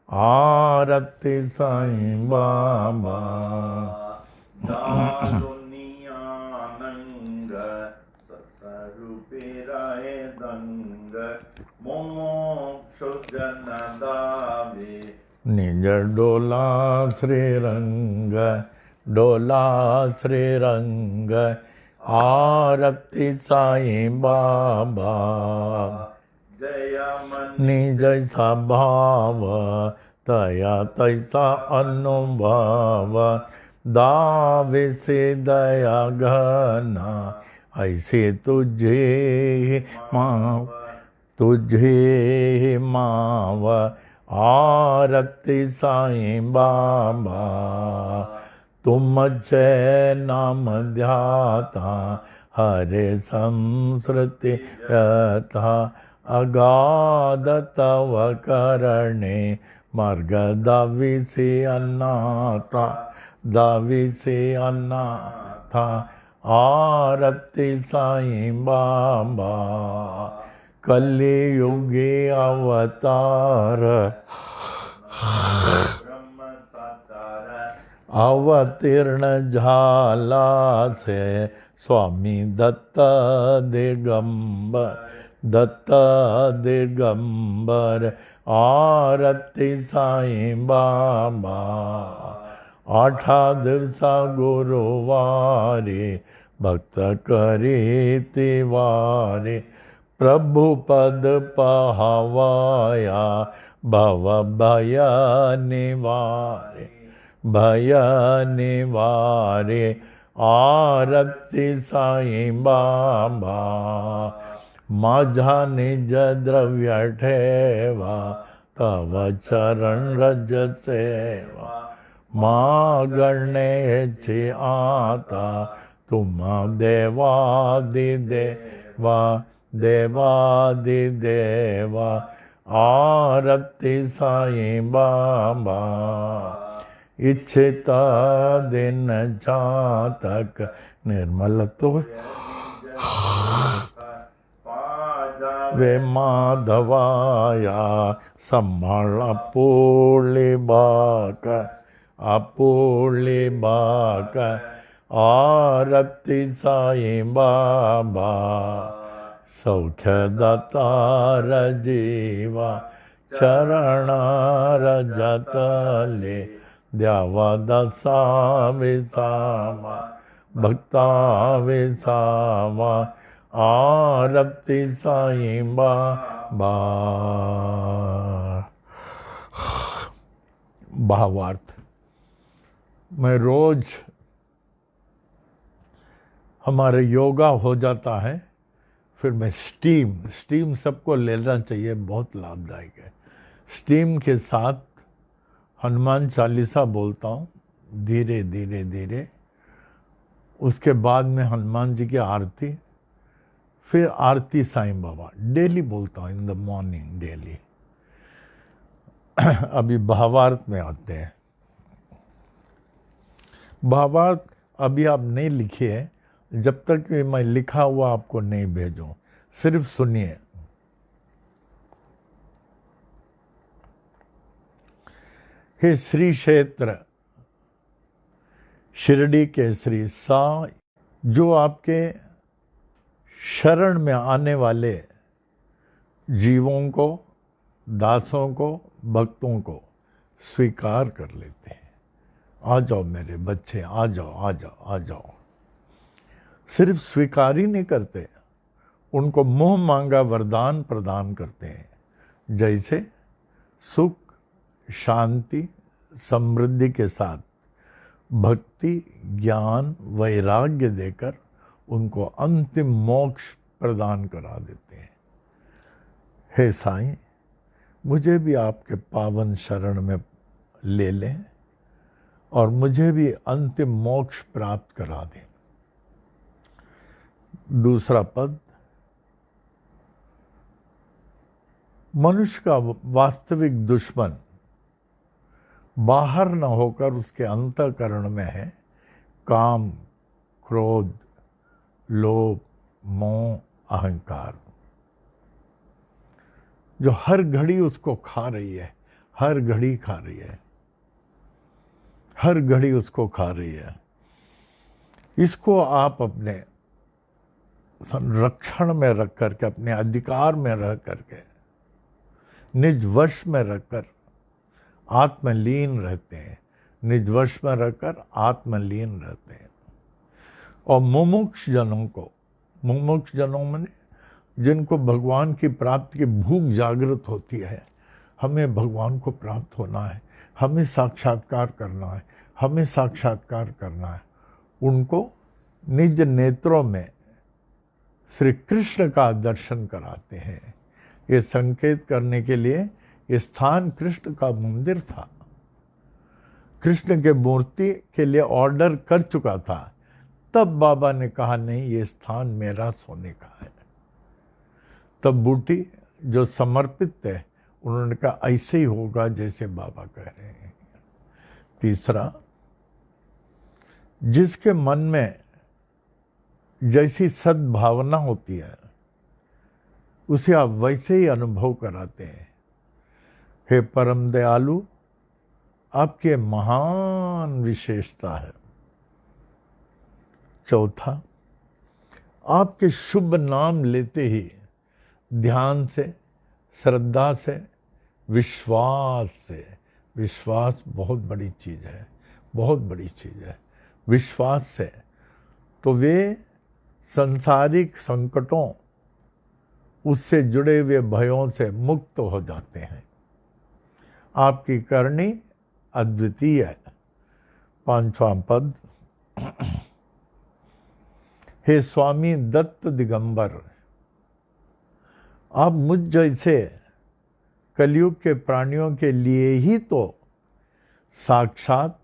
आरती साई बाबा। दुनियानंग ससरूपे रहे दंग, मोक्ष जन दावे निज डोला श्रीरंग, डोला श्रीरंग आरती साई बाबा। जय मन निज भाव तया तैसा अनुभव, दावे से दया घना ऐसे तुझे माव, तुझे माव आरती साई बाबा। तुम जय नाम ध्याता हरे संस्कृति व्यथा, अगाध तव करणे मार्ग दावी से अनाथा, दावी से अनाथा आरती साई बाबा। कलियुगे अवतार अवतीर्ण झाला से स्वामी दत्त दिगंबर आरती साईं बाबा 8 दिवसा गुरुवारी भक्त करीती वारी प्रभु पद पहावाया भव भय निवारे आरती साईं बाबा माझा निज द्रव्य ठेवा तव चरण रज सेवा मागण्याची आता तुम्हा देवादिदेवा आरती साईं बाबा इच्छिता दिन जातक निर्मल तो वे माधवाया संभाळ आपुली बाक आरती साईं बाबा सौख्यदातार जीवा चरणार जतले द्यावा दसा विसावा भक्ता विसावा आरती साईं बाबा। भावार्थ, मैं रोज हमारे योगा हो जाता है, फिर मैं स्टीम सबको लेना चाहिए, बहुत लाभदायक है। स्टीम के साथ हनुमान चालीसा बोलता हूँ धीरे धीरे धीरे, उसके बाद में हनुमान जी की आरती, फिर आरती साईं बाबा डेली बोलता हूँ इन द मॉर्निंग डेली। अभी भावार्थ में आते हैं। भावार्थ अभी आप नहीं लिखिए, जब तक कि मैं लिखा हुआ आपको नहीं भेजूं, सिर्फ सुनिए। हे श्री क्षेत्र शिरडी के श्री सा, जो आपके शरण में आने वाले जीवों को, दासों को, भक्तों को स्वीकार कर लेते हैं। आ जाओ मेरे बच्चे, आ जाओ आ जाओ आ जाओ। सिर्फ स्वीकार ही नहीं करते, उनको मुंह मांगा वरदान प्रदान करते हैं, जैसे सुख, शांति, समृद्धि के साथ भक्ति, ज्ञान, वैराग्य देकर उनको अंतिम मोक्ष प्रदान करा देते हैं। हे साईं, मुझे भी आपके पावन शरण में ले लें और मुझे भी अंतिम मोक्ष प्राप्त करा दें। दूसरा पद, मनुष्य का वास्तविक दुश्मन बाहर न होकर उसके अंतःकरण में है काम, क्रोध, लोभ, मोह, अहंकार, जो हर घड़ी उसको खा रही है, हर घड़ी खा रही है, हर घड़ी उसको खा रही है। इसको आप अपने संरक्षण में रख करके, अपने अधिकार में रह करके, निज वश में रखकर आत्मलीन रहते हैं, निज वश में रखकर आत्मलीन रहते हैं। और मुमुक्ष जनों में जिनको भगवान की प्राप्ति की भूख जागृत होती है, हमें भगवान को प्राप्त होना है, हमें साक्षात्कार करना है, हमें साक्षात्कार करना है, उनको निज नेत्रों में श्री कृष्ण का दर्शन कराते हैं। ये संकेत करने के लिए ये स्थान कृष्ण का मंदिर था, कृष्ण के मूर्ति के लिए ऑर्डर कर चुका था। तब बाबा ने कहा नहीं, ये स्थान मेरा सोने का है। तब बूटी जो समर्पित थे, उन्होंने कहा ऐसे ही होगा जैसे बाबा कह रहे हैं। तीसरा, जिसके मन में जैसी सद्भावना होती है, उसे आप वैसे ही अनुभव कराते हैं। हे परम दयालु, आपकी महान विशेषता है। चौथा, आपके शुभ नाम लेते ही ध्यान से, श्रद्धा से, विश्वास से, विश्वास बहुत बड़ी चीज़ है, बहुत बड़ी चीज़ है। विश्वास से तो वे संसारिक संकटों, उससे जुड़े हुए भयों से मुक्त हो जाते हैं। आपकी करनी अद्वितीय है। 5वां पद। हे स्वामी दत्त दिगंबर, आप मुझ जैसे कलयुग के प्राणियों के लिए ही तो साक्षात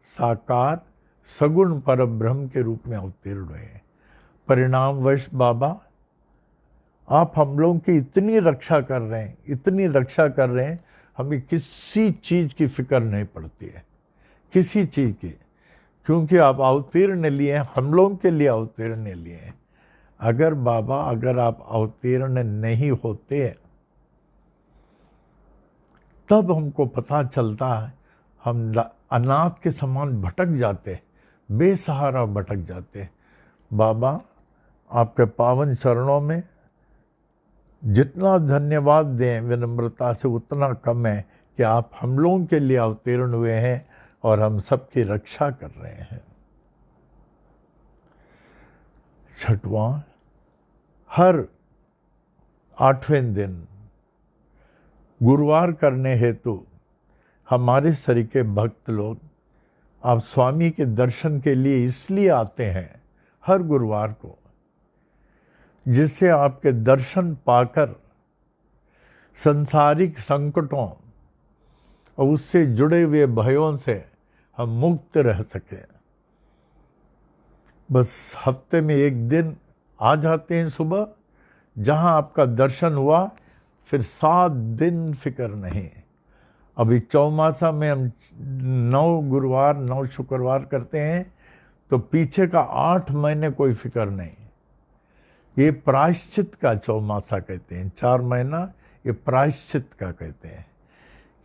साकार सगुण परब्रह्म के रूप में अवतीर्ण हुए हैं। परिणामवश बाबा, आप हम लोगों की इतनी रक्षा कर रहे हैं, इतनी रक्षा कर रहे हैं, हमें किसी चीज़ की फिक्र नहीं पड़ती है, किसी चीज़ की, क्योंकि आप अवतीर्ण लिए हैं, हम लोगों के लिए अवतीर्ण लिए हैं। अगर बाबा, अगर आप अवतीर्ण नहीं होते तब हमको पता चलता है, हम अनाथ के समान भटक जाते, बेसहारा भटक जाते। बाबा, आपके पावन चरणों में जितना धन्यवाद दें विनम्रता से उतना कम है कि आप हम लोगों के लिए अवतीर्ण हुए हैं और हम सबकी रक्षा कर रहे हैं। 6वां, हर 8वें दिन गुरुवार करने हेतु हमारे सरीखे भक्त लोग आप स्वामी के दर्शन के लिए इसलिए आते हैं हर गुरुवार को, जिससे आपके दर्शन पाकर संसारिक संकटों और उससे जुड़े हुए भयों से हम मुक्त रह सकें। बस हफ्ते में एक दिन आ जाते हैं सुबह, जहां आपका दर्शन हुआ, फिर 7 दिन फिक्र नहीं। अभी चौमासा में हम 9 गुरुवार 9 शुक्रवार करते हैं, तो पीछे का 8 महीने कोई फिक्र नहीं। ये प्रायश्चित का चौमासा कहते हैं, 4 महीना ये प्रायश्चित का कहते हैं।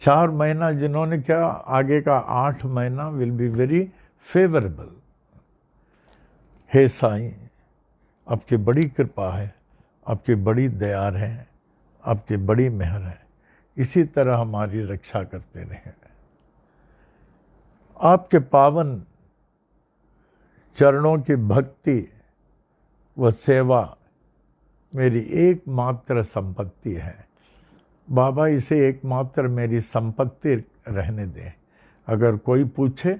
4 महीना जिन्होंने किया, आगे का 8 महीना विल बी वेरी फेवरेबल। हे साईं, आपकी बड़ी कृपा है, आपकी बड़ी दया है, आपकी बड़ी मेहर है, इसी तरह हमारी रक्षा करते रहें। आपके पावन चरणों की भक्ति व सेवा मेरी एकमात्र संपत्ति है। बाबा, इसे एकमात्र मेरी संपत्ति रहने दें। अगर कोई पूछे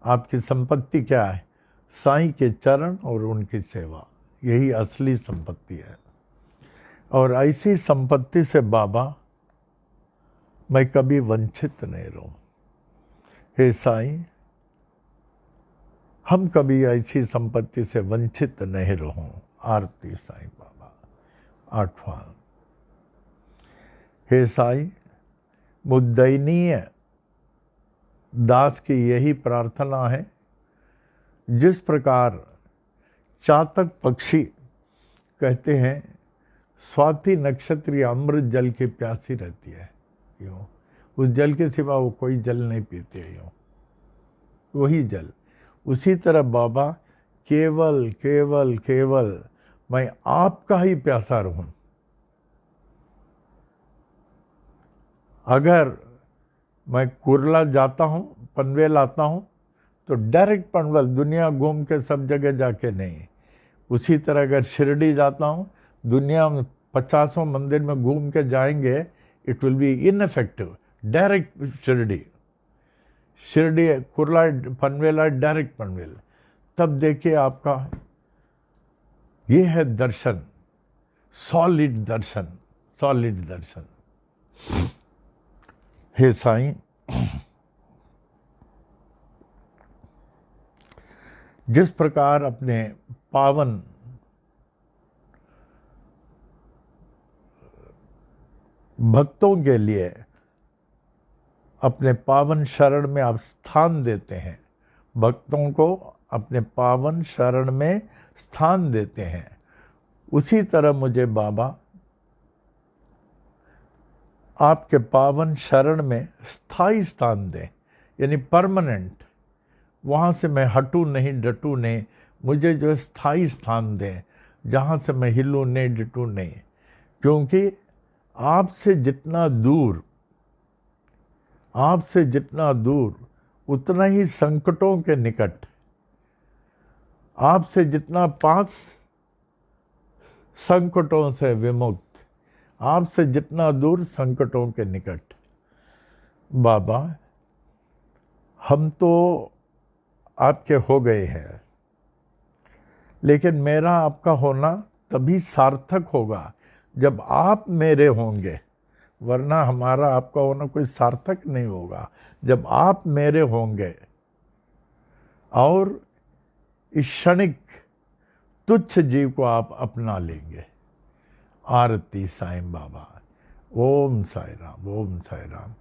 आपकी संपत्ति क्या है, साईं के चरण और उनकी सेवा, यही असली संपत्ति है। और ऐसी संपत्ति से बाबा मैं कभी वंचित नहीं रहूं। हे साईं, हम कभी ऐसी संपत्ति से वंचित नहीं रहूं। आरती साईं बाबा। 8वां, हे साईं, मुद्दयनीय दास की यही प्रार्थना है, जिस प्रकार चातक पक्षी कहते हैं स्वाति नक्षत्री अमृत जल की प्यासी रहती है, यूँ उस जल के सिवा वो कोई जल नहीं पीते, यूँ वही जल। उसी तरह बाबा, केवल केवल केवल मैं आपका ही प्यासा रहूं। अगर मैं कुरला जाता हूं, पनवेल आता हूं, तो डायरेक्ट पनवेल, दुनिया घूम के सब जगह जाके नहीं। उसी तरह अगर शिरडी जाता हूं, दुनिया में 50 मंदिर में घूम के जाएंगे, it will be ineffective. Direct Shirdi, Shirdi Kurla Panvel है, डायरेक्ट पनवेल। तब देखिए आपका ये है दर्शन, सॉलिड दर्शन, सॉलिड दर्शन। हे साईं, जिस प्रकार अपने पावन भक्तों के लिए अपने पावन शरण में आप स्थान देते हैं, भक्तों को अपने पावन शरण में स्थान देते हैं, उसी तरह मुझे बाबा आपके पावन शरण में स्थायी स्थान दें, यानी परमानेंट। वहाँ से मैं हटूँ नहीं, डटूँ नहीं, मुझे जो स्थायी स्थान दें जहाँ से मैं हिलूँ नहीं, डटूँ नहीं। क्योंकि आपसे जितना दूर उतना ही संकटों के निकट, आपसे जितना पास संकटों से विमुक्त, आपसे जितना दूर संकटों के निकट। बाबा, हम तो आपके हो गए हैं, लेकिन मेरा आपका होना तभी सार्थक होगा जब आप मेरे होंगे, वरना हमारा आपका होना कोई सार्थक नहीं होगा। जब आप मेरे होंगे और इस क्षणिक तुच्छ जीव को आप अपना लेंगे। आरती साईं बाबा। ओम साई राम, ओम साई राम।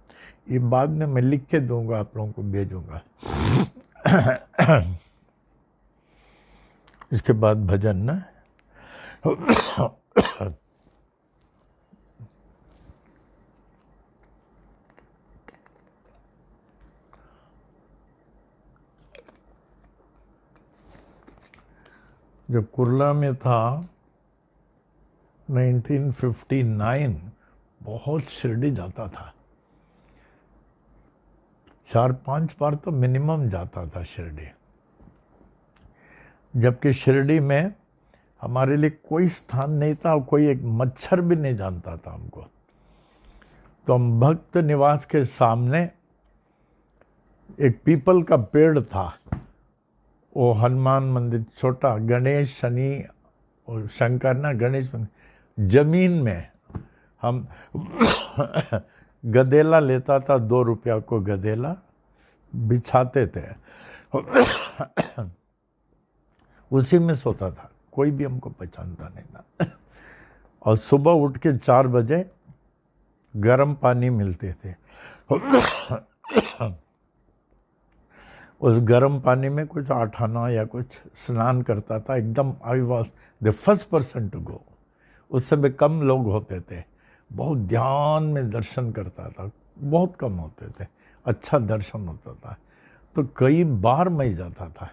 ये बाद में मैं लिख के दूंगा, आप लोगों को भेजूंगा। इसके बाद भजन ना। जब कुर्ला में था 1959, बहुत शिरडी जाता था, 4-5 बार तो मिनिमम जाता था शिरडी। जबकि शिरडी में हमारे लिए कोई स्थान नहीं था, कोई एक मच्छर भी नहीं जानता था हमको। तो हम भक्त निवास के सामने एक पीपल का पेड़ था, वो हनुमान मंदिर छोटा, गणेश शनि और शंकर ना, गणेश मंदिर, जमीन में हम गदेला लेता था, 2 रुपया को गदेला बिछाते थे, उसी में सोता था, कोई भी हमको पहचानता नहीं था। और सुबह उठ के 4 बजे गर्म पानी मिलते थे। उस गर्म पानी में कुछ 8 आना या कुछ स्नान करता था। एकदम I was the first person to go. उस समय कम लोग होते थे, बहुत ध्यान में दर्शन करता था, बहुत कम होते थे, अच्छा दर्शन होता था। तो कई बार मैं जाता था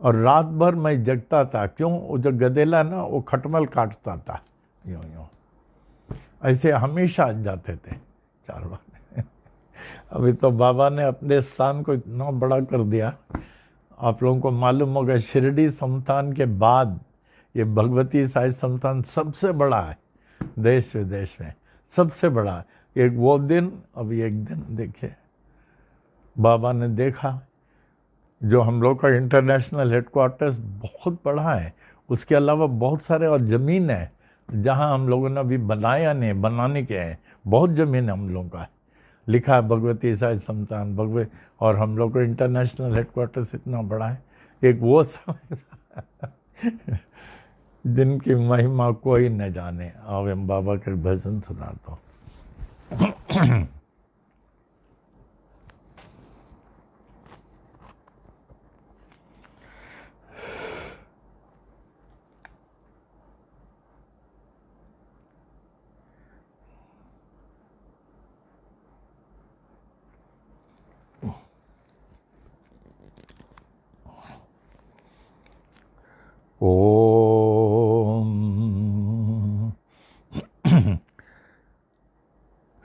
और रात भर मैं जगता था। क्यों? वो जो गदेला ना, वो खटमल काटता था, यूँ यूँ ऐसे हमेशा जाते थे 4 बार। अभी तो बाबा ने अपने स्थान को इतना बड़ा कर दिया, आप लोगों को मालूम होगा, शिरडी संस्थान के बाद ये भगवती साई संस्थान सबसे बड़ा है देश विदेश में, सबसे बड़ा। एक वो दिन, अभी एक दिन देखिए, बाबा ने देखा जो हम लोग का इंटरनेशनल हेडक्वार्टर्स बहुत बड़ा है, उसके अलावा बहुत सारे और ज़मीन है जहां हम लोगों ने अभी बनाया नहीं, बनाने के हैं, बहुत ज़मीन है हम लोगों का। लिखा है भगवती साई संस्थान भगवत, और हम लोग को इंटरनेशनल हेडक्वार्टर्स इतना बड़ा है। एक वो समय जिनकी महिमा कोई न जाने। अब हम बाबा के भजन सुनाता हूँ। ओम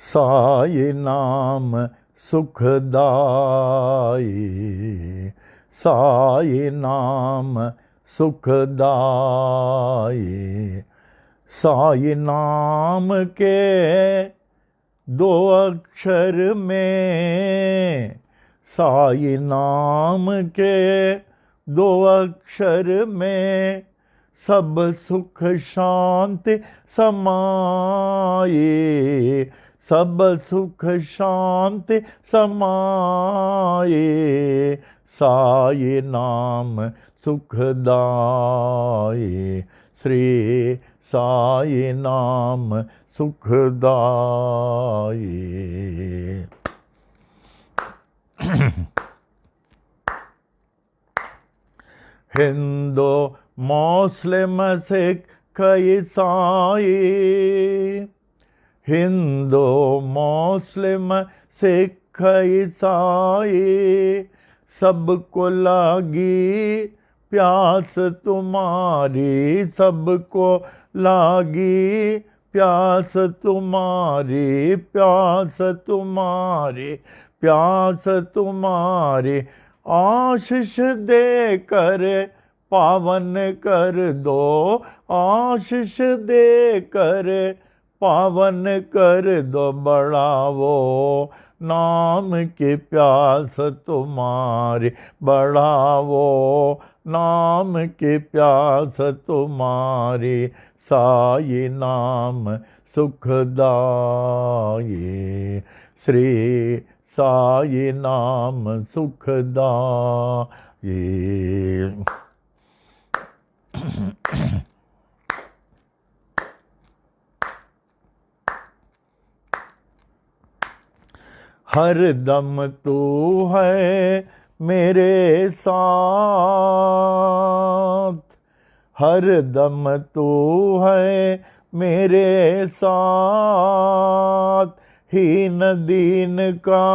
साई नाम सुखदाई, साई नाम सुखदाई, साई नाम के 2 अक्षर में, साई नाम के 2 अक्षर में सब सुख शांति समाये, सब सुख शांति समाये, साई नाम सुखदाई, श्री साई नाम सुखदाई। हिंदू मुस्लिम सिख ईसाई, हिंदू मुस्लिम सिख ईसाई, सबको लागी प्यास तुम्हारी, सबको लागी प्यास तुम्हारी, प्यास तुम्हारी, प्यास तुम्हारी। आशीष दे कर पावन कर दो, आशीष दे कर पावन कर दो, बढ़ावो नाम की प्यास तुम्हारी, बढ़ावो नाम की प्यास तुम्हारी। साई नाम सुखदाई, श्री साई नाम सुखदाई। हर दम तू है मेरे साथ, हर दम तू है मेरे साथ, हीन दीन का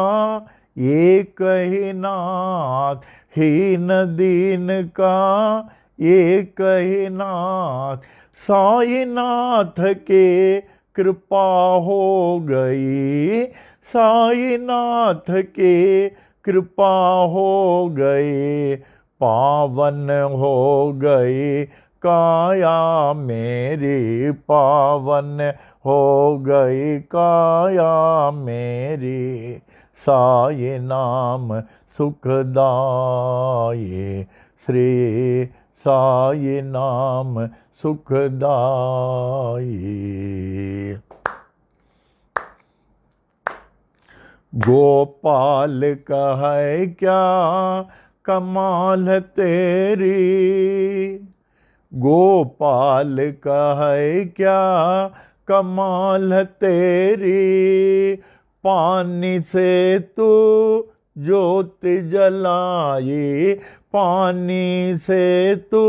एक ही नाथ, हीन दीन का एक ही नाथ। साई नाथ के कृपा हो गई, साई नाथ के कृपा हो गई, पावन हो गई काया मेरी, पावन हो गई काया मेरी। साई नाम सुखदाई, श्री साई नाम सुखदाई। गोपाल कहे क्या कमाल तेरी, गोपाल कहे क्या कमाल तेरी। पानी से तू ज्योत जलाई, पानी से तू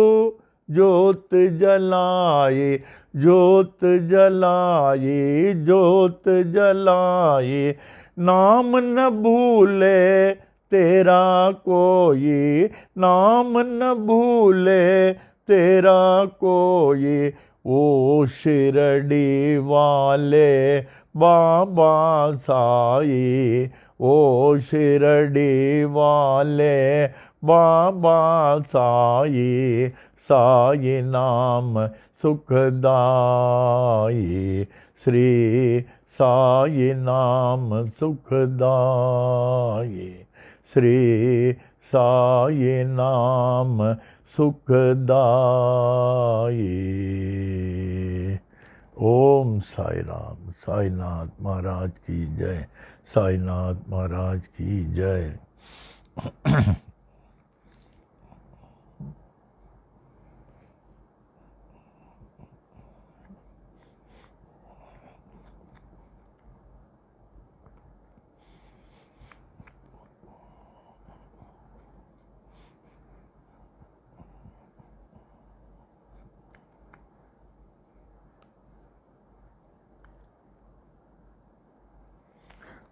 ज्योत जलाई, ज्योत जलाई, ज्योत जलाई। नाम न भूले तेरा कोई, नाम न भूले तेरा कोई। ओ शिरडी वाले बाबा साई, ओ शिरडी वाले बाबा साई। साई नाम सुखदाई, श्री साई नाम सुखदाई, श्री साई नाम सुखदाई। ओम साई राम। साईनाथ महाराज की जय, साईनाथ महाराज की जय।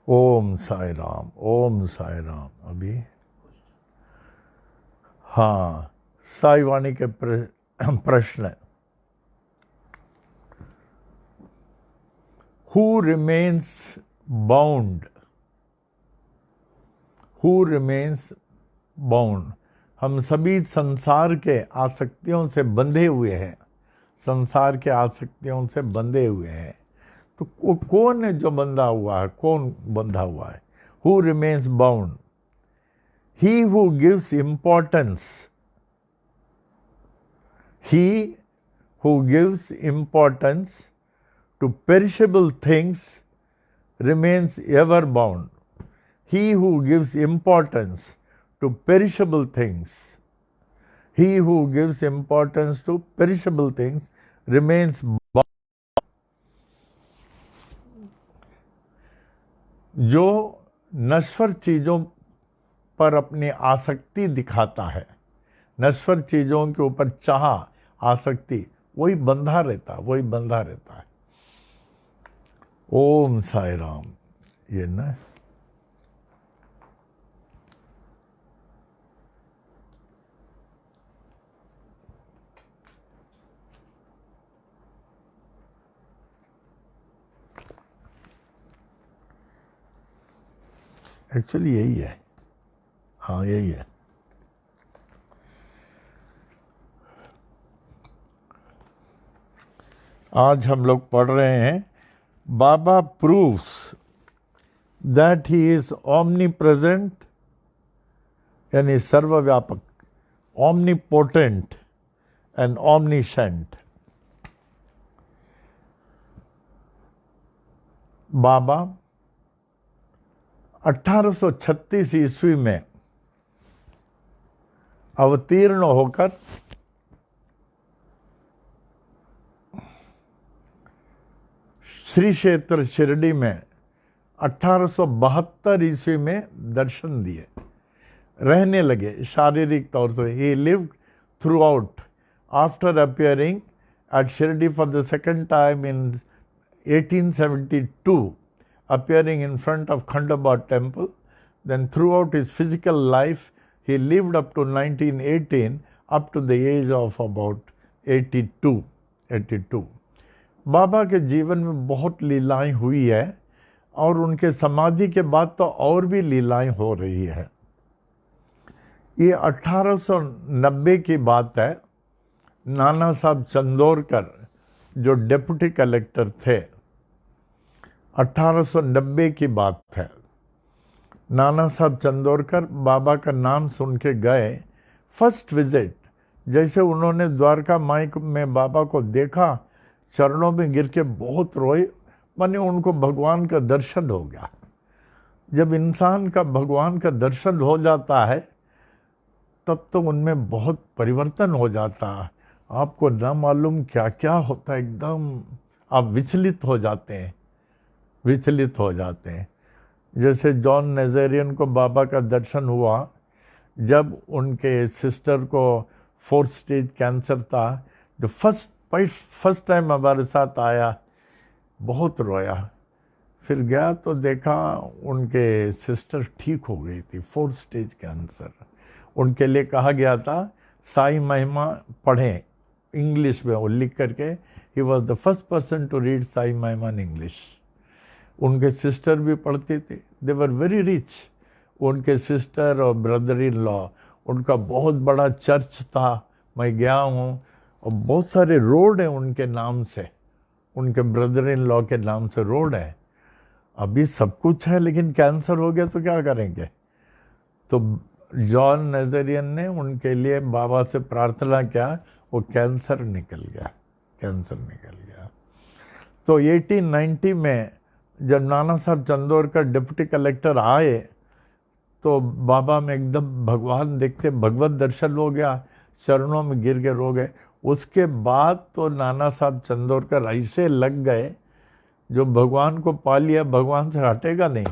ओम साई राम, ओम साई राम। अभी हाँ, साई वाणी के प्रश्न। Who remains bound, who remains bound. हम सभी संसार के आसक्तियों से बंधे हुए हैं, संसार के आसक्तियों से बंधे हुए हैं। तो कौन है जो बंधा हुआ है, कौन बंधा हुआ है? Who remains bound? He who gives importance, he who gives importance to perishable things remains ever bound. He who gives importance to perishable things, he who gives importance to perishable things remains bound. जो नश्वर चीजों पर अपनी आसक्ति दिखाता है, नश्वर चीजों के ऊपर चाह, आसक्ति, वही बंधा रहता, वही बंधा रहता है। ओम साई राम। ये ना एक्चुअली यही है, हाँ यही है। आज हम लोग पढ़ रहे हैं Baba proves that he is ओमनी प्रेजेंट, यानी सर्वव्यापक, ओमनीपोटेंट एंड ओमनीशेंट। बाबा 1836 ईस्वी में अवतीर्ण होकर श्री क्षेत्र शिरडी में 1872 ईस्वी में दर्शन दिए, रहने लगे शारीरिक तौर से। He lived throughout after appearing at Shirdi for the second time in 1872, appearing in front of Khandaba temple. Then throughout his physical life, he lived up to 1918, up to the age of about 82. बाबा के जीवन में बहुत लीलाएं हुई है और उनके समाधि के बाद तो और भी लीलाएं हो रही है। ये 1890 की बात है। नाना साहब चंदोरकर जो डिप्टी कलेक्टर थे, 1890 की बात है। नाना साहब चंदोरकर बाबा का नाम सुन के गए। फर्स्ट विजिट, जैसे उन्होंने द्वारका माई में बाबा को देखा, चरणों में गिर के बहुत रोए, माने उनको भगवान का दर्शन हो गया। जब इंसान का भगवान का दर्शन हो जाता है तब तो उनमें बहुत परिवर्तन हो जाता है। आपको ना मालूम क्या क्या होता है, एकदम आप विचलित हो जाते हैं, विचलित हो जाते हैं। जैसे जॉन नेजेरियन को बाबा का दर्शन हुआ जब उनके सिस्टर को 4th स्टेज कैंसर था। जो फर्स्ट टाइम हमारे साथ आया, बहुत रोया। फिर गया तो देखा उनके सिस्टर ठीक हो गई थी, 4th स्टेज कैंसर। उनके लिए कहा गया था साई महिमा पढ़ें इंग्लिश में, वो लिख करके। He was the first person to read Sai Mahima in English. उनके सिस्टर भी पढ़ते थे, दे वर वेरी रिच। उनके सिस्टर और ब्रदर इन लॉ, उनका बहुत बड़ा चर्च था, मैं गया हूँ, और बहुत सारे रोड हैं उनके नाम से, उनके ब्रदर इन लॉ के नाम से रोड है। अभी सब कुछ है लेकिन कैंसर हो गया तो क्या करेंगे। तो जॉन नेजेरियन ने उनके लिए बाबा से प्रार्थना किया, वो कैंसर निकल गया, कैंसर निकल गया। तो 1890 में जब नाना साहब चंदोरकर डिप्टी कलेक्टर आए तो बाबा में एकदम भगवान देखते भगवत दर्शन हो गया, चरणों में गिर के रो गए। उसके बाद तो नाना साहब चंदोरकर ऐसे लग गए, जो भगवान को पा लिया भगवान से हटेगा नहीं।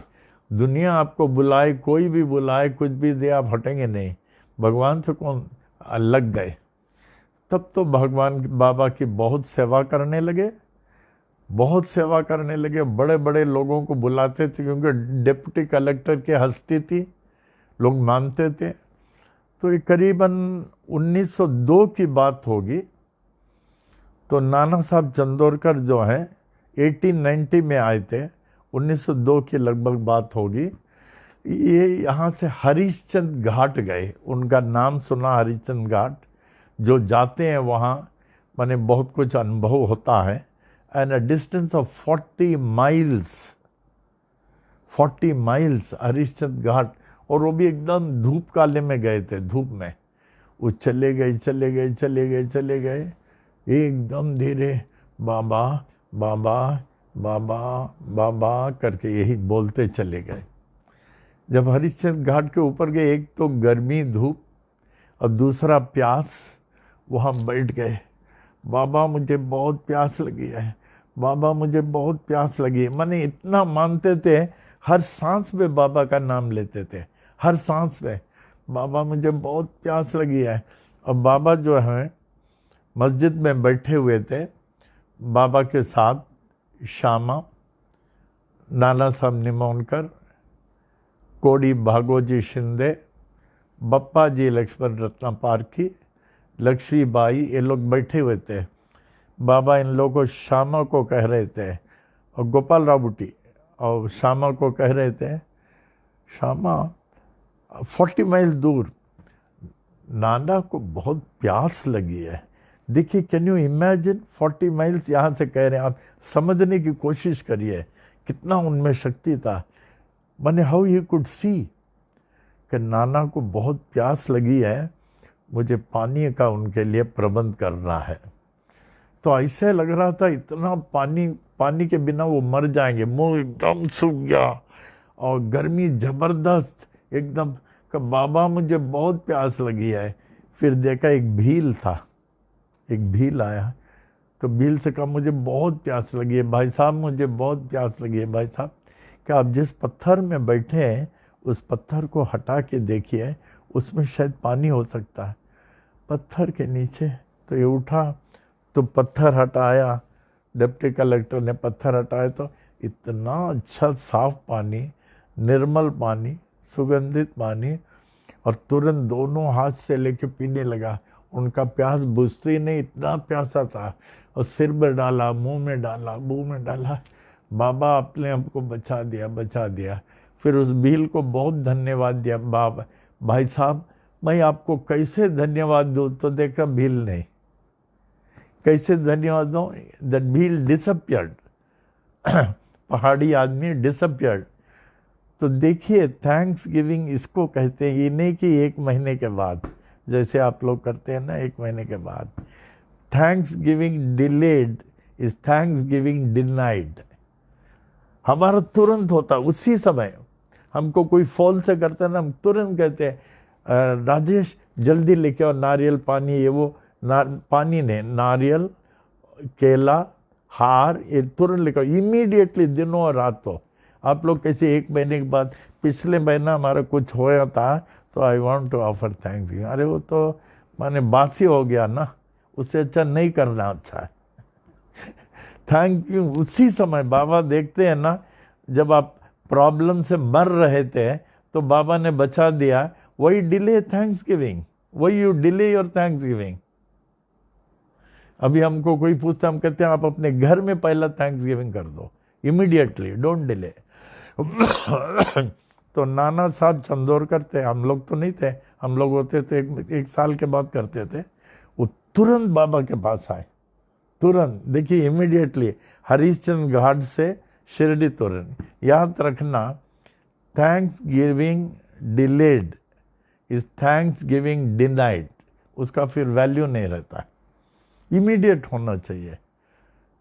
दुनिया आपको बुलाए, कोई भी बुलाए, कुछ भी दे, आप हटेंगे नहीं। भगवान से कौन लग गए। तब तो भगवान बाबा की बहुत सेवा करने लगे, बहुत सेवा करने लगे। बड़े बड़े लोगों को बुलाते थे क्योंकि डिप्टी कलेक्टर की हस्ती थी, लोग मानते थे। तो ये करीबन 1902 की बात होगी। तो नाना साहब चंदोरकर जो हैं 1890 में आए थे, 1902 की लगभग बात होगी। ये यहाँ से हरिश्चंद घाट गए, उनका नाम सुना हरिश्चंद घाट। जो जाते हैं वहाँ माने बहुत कुछ अनुभव होता है। And a distance of 40 miles Harishchand Ghat, और वो भी एकदम धूप काले में गए थे, धूप में। वो चले गए एकदम धीरे, बाबा बाबा बाबा बाबा करके यही बोलते चले गए। जब हरिश्चंद्र घाट के ऊपर गए, एक तो गर्मी धूप और दूसरा प्यास, वहाँ बैठ गए। बाबा मुझे बहुत प्यास लगी है, बाबा मुझे बहुत प्यास लगी है। माने इतना मानते थे, हर सांस में बाबा का नाम लेते थे, हर सांस में बाबा मुझे बहुत प्यास लगी है। और बाबा जो है मस्जिद में बैठे हुए थे, बाबा के साथ श्यामा नाना साहब निमोनकर, कोडी भागोजी शिंदे, बप्पा जी लक्ष्मण रत्ना पारखी, लक्ष्मीबाई, ये लोग बैठे हुए थे। बाबा इन लोगों को श्यामा को कह रहे थे, और गोपाल रावुटी और श्यामा को कह रहे थे, श्यामा 40 माइल दूर नाना को बहुत प्यास लगी है। देखिए, कैन यू इमेजिन, 40 माइल्स यहाँ से कह रहे हैं। आप समझने की कोशिश करिए कितना उनमें शक्ति था। माने हाउ ही कुड सी कि नाना को बहुत प्यास लगी है, मुझे पानी का उनके लिए प्रबंध करना है। तो ऐसे लग रहा था इतना पानी के बिना वो मर जाएंगे। मुंह एकदम सूख गया और गर्मी जबरदस्त एकदम। कि बाबा मुझे बहुत प्यास लगी है। फिर देखा एक भील था, एक भील आया, तो भील से कहा मुझे बहुत प्यास लगी है भाई साहब, मुझे बहुत प्यास लगी है भाई साहब। कि आप जिस पत्थर में बैठे हैं उस पत्थर को हटा के देखिए, उसमें शायद पानी हो सकता है। पत्थर के नीचे तो ये उठा, तो पत्थर हटाया, डिप्टी कलेक्टर ने पत्थर हटाया, तो इतना अच्छा साफ पानी, निर्मल पानी, सुगंधित पानी, और तुरंत दोनों हाथ से लेके पीने लगा। उनका प्यास बुझती नहीं, इतना प्यासा था। और सिर में डाला, मुंह में डाला, मुंह में डाला। बाबा अपने हमको बचा दिया, बचा दिया। फिर उस भील को बहुत धन्यवाद दिया। बाबा, भाई साहब मैं आपको कैसे धन्यवाद दूँ? तो देखा भील नहीं, कैसे धन्यवाद दूँ? दैट भील डिसअपियर्ड, पहाड़ी आदमी डिसअपियर्ड। तो देखिए, थैंक्स गिविंग इसको कहते हैं। ये नहीं कि 1 महीने के बाद, जैसे आप लोग करते हैं ना 1 महीने के बाद। Thanks giving delayed is thanks giving denied. हमारा तुरंत होता, उसी समय। हमको कोई फोन से करता है ना, हम तुरंत कहते हैं राजेश जल्दी लेके आओ नारियल पानी, ये वो पानी नहीं, नारियल, केला, हार, ये तुरंत लेके आओ, इमीडिएटली, दिनों और रातों। आप लोग कैसे 1 महीने के बाद, पिछले महीना हमारा कुछ होया था तो I want to offer thanks. अरे वो तो माने बासी हो गया ना, उससे अच्छा नहीं करना अच्छा है। थैंक यू उसी समय। बाबा देखते हैं ना, जब आप प्रॉब्लम से मर रहे थे तो बाबा ने बचा दिया। वही डिले थैंक्स गिविंग, वही you delay your thanks giving. अभी हमको कोई पूछता, हम कहते हैं आप अपने घर में पहला थैंक्स गिविंग कर दो, इमीडिएटली, डोंट डिले। तो नाना साहब चंदोरकर थे, हम लोग तो नहीं थे, हम लोग होते थे एक साल के बाद करते थे। वो तुरंत बाबा के पास आए, तुरंत। देखिए, इमीडिएटली हरिश्चंद्र घाट से शिरडी तुरंत। याद रखना, thanks giving delayed is thanks giving denied. उसका फिर वैल्यू नहीं रहता, इमीडिएट होना चाहिए।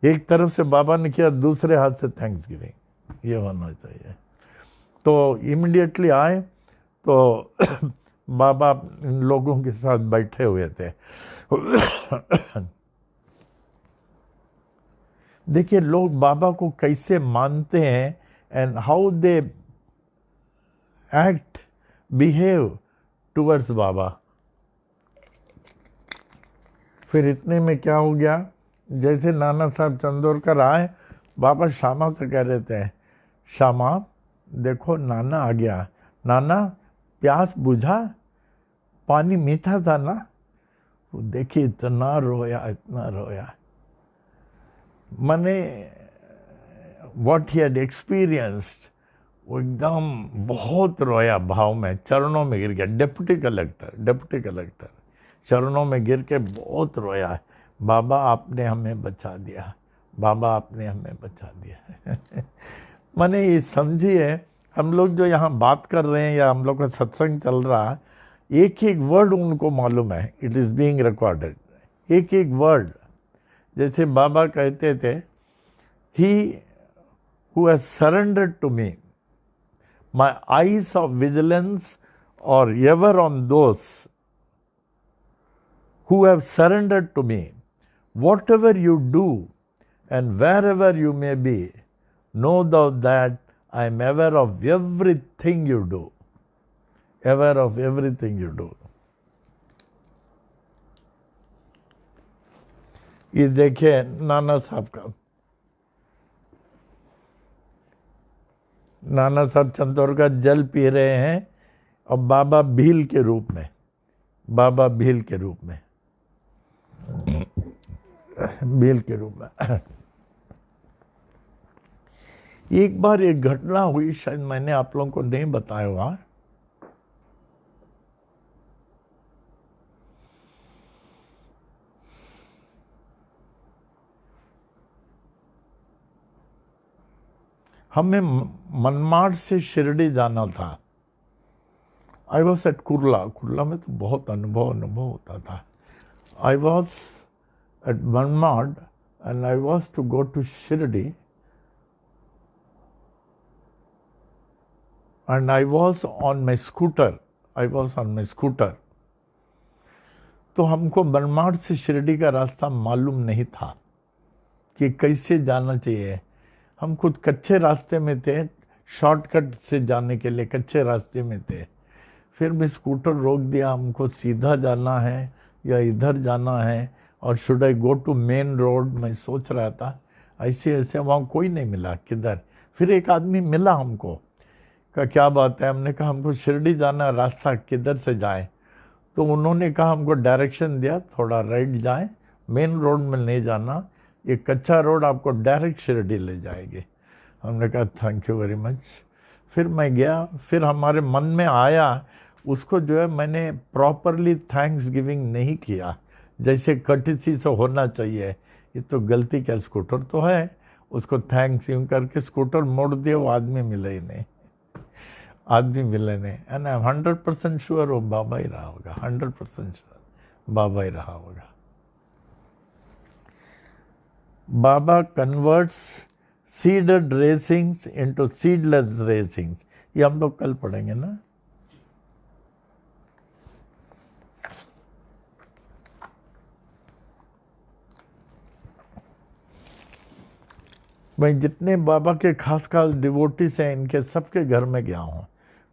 एक तरफ से बाबा ने किया, दूसरे हाथ से थैंक्स गिविंग, ये होना चाहिए। तो इमीडिएटली आए तो बाबा इन लोगों के साथ बैठे हुए थे। देखिए, लोग बाबा को कैसे मानते हैं, and how they act, behave towards Baba. फिर इतने में क्या हो गया, जैसे नाना साहब चंदोरकर आए, बाबा श्यामा से कह रहे थे, श्यामा देखो नाना आ गया, नाना प्यास बुझा, पानी मीठा था ना? वो देखिए इतना रोया, इतना रोया। माने व्हाट ही हैड एक्सपीरियंस्ड, वो एकदम बहुत रोया भाव में, चरणों में गिर गया। डिप्टी कलेक्टर चरणों में गिर के बहुत रोया। बाबा आपने हमें बचा दिया, बाबा आपने हमें बचा दिया। माने ये समझिए, हम लोग जो यहाँ बात कर रहे हैं या हम लोग का सत्संग चल रहा है, एक एक वर्ड उनको मालूम है, इट इज़ बीइंग रिकॉर्डेड, एक एक वर्ड। जैसे बाबा कहते थे, he who has surrendered to me, my eyes of vigilance are ever on those who have surrendered to me, whatever you do and wherever you may be, know thou that I am aware of everything you do, aware of everything you do. ये देखिए नाना साहब का, नाना साहब चंदौर का जल P रहे हैं और बाबा भील के रूप में, बाबा भील के रूप में, भील के रूप में। एक बार एक घटना हुई, शायद मैंने आप लोगों को नहीं बताया हुआ। हमें मनमाड से शिरडी जाना था। I was at Kurla. Kurla में तो बहुत अनुभव होता था। I was at Manmad and I was to go to Shirdi and I was on my scooter. तो हमको मनमाड से शिरडी का रास्ता मालूम नहीं था कि कैसे जाना चाहिए। हम खुद कच्चे रास्ते में थे, शॉर्टकट से जाने के लिए कच्चे रास्ते में थे। फिर भी स्कूटर रोक दिया, हमको सीधा जाना है या इधर जाना है, और should I go to main road. मैं सोच रहा था ऐसे ऐसे, वहाँ कोई नहीं मिला किधर। फिर एक आदमी मिला हमको, कहा क्या बात है। हमने कहा हमको शिरडी जाना, रास्ता किधर से जाए। तो उन्होंने कहा, हमको डायरेक्शन दिया, थोड़ा राइट जाए, मेन रोड में नहीं जाना, ये कच्चा रोड आपको डायरेक्ट शिरडी ले जाएगी। हमने कहा थैंक यू वेरी मच। फिर मैं गया। फिर हमारे मन में आया, उसको जो है मैंने प्रॉपरली थैंक्स गिविंग नहीं किया जैसे कर्टिसी से होना चाहिए। ये तो गलती क्या, स्कूटर तो है, उसको थैंक्स यूँ करके स्कूटर मोड़ दिया, वो आदमी मिला ही नहीं, आदमी मिले नहीं। एंड आई एम 100% श्योर वो बाबा ही रहा होगा, 100% श्योर बाबा ही रहा होगा। बाबा कन्वर्ट्स सीडेड रेसिंग्स इनटू सीडलेस रेसिंग्स। ये हम लोग कल पढ़ेंगे ना। मैं जितने बाबा के खास खास डिवोटीज हैं, इनके सबके घर में गया हूँ।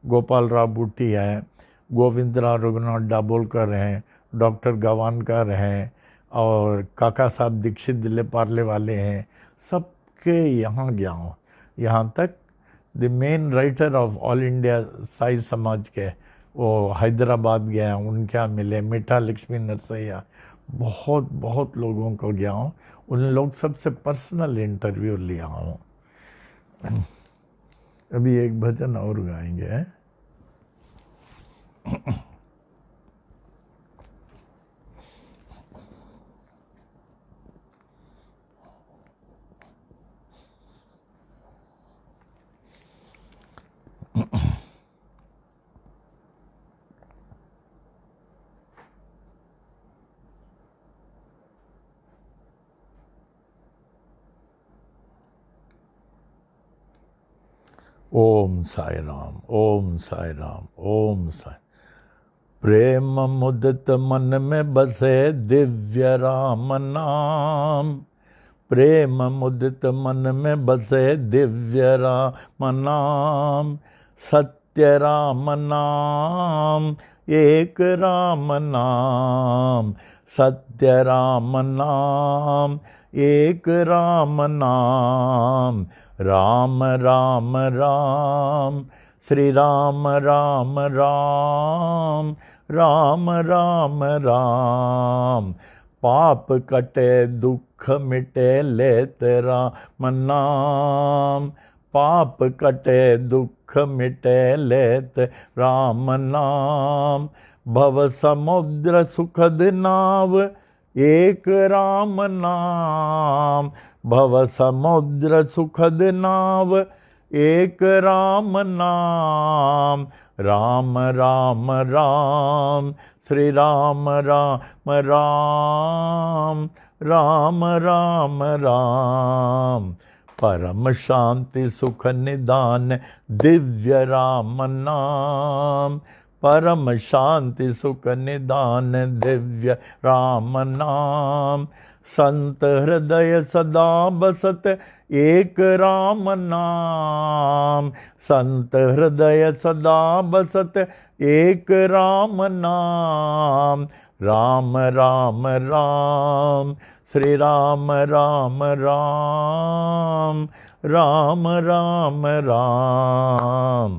गोपाल राव बूटी हैं, गोविंदराव रघुनाथ डाबोलकर हैं, डॉक्टर गवानकर हैं, और काका साहब दीक्षित दिल्ली पार्ले वाले हैं, सबके यहाँ गया हूँ। यहाँ तक the main writer of all India Sai समाज के, वो हैदराबाद गया, उनके यहाँ मिले, मीठा लक्ष्मी नरसैया, बहुत लोगों को गया हूँ। उन लोग सबसे पर्सनल इंटरव्यू लिया हूँ। अभी एक भजन और गाएंगे। ओम साई राम, ओम साई राम, ओम साई। प्रेम मुदित मन में बसे दिव्य राम नाम। प्रेम मुदित मन में बसे दिव्य राम नाम। सत्य राम नाम, एक राम नाम। सत्य राम नाम, एक राम नाम। राम राम राम, श्री राम राम राम, राम राम राम। पाप कटे दुख मिटे लेत राम नाम। पाप कटे दुख मिटे लेत राम नाम। भव समुद्र सुखद नाव, एक राम नाम। भव समुद्र सुखद नाव, एक राम नाम। राम राम राम, श्री राम राम राम, राम राम राम। परम शांति सुख निदान दिव्य राम नाम। परम शांति सुख निदान दिव्य राम नाम। संत हृदय सदा बसत एक राम नाम। संत हृदय सदा बसत एक राम नाम। राम राम राम, श्री राम राम राम, राम राम राम।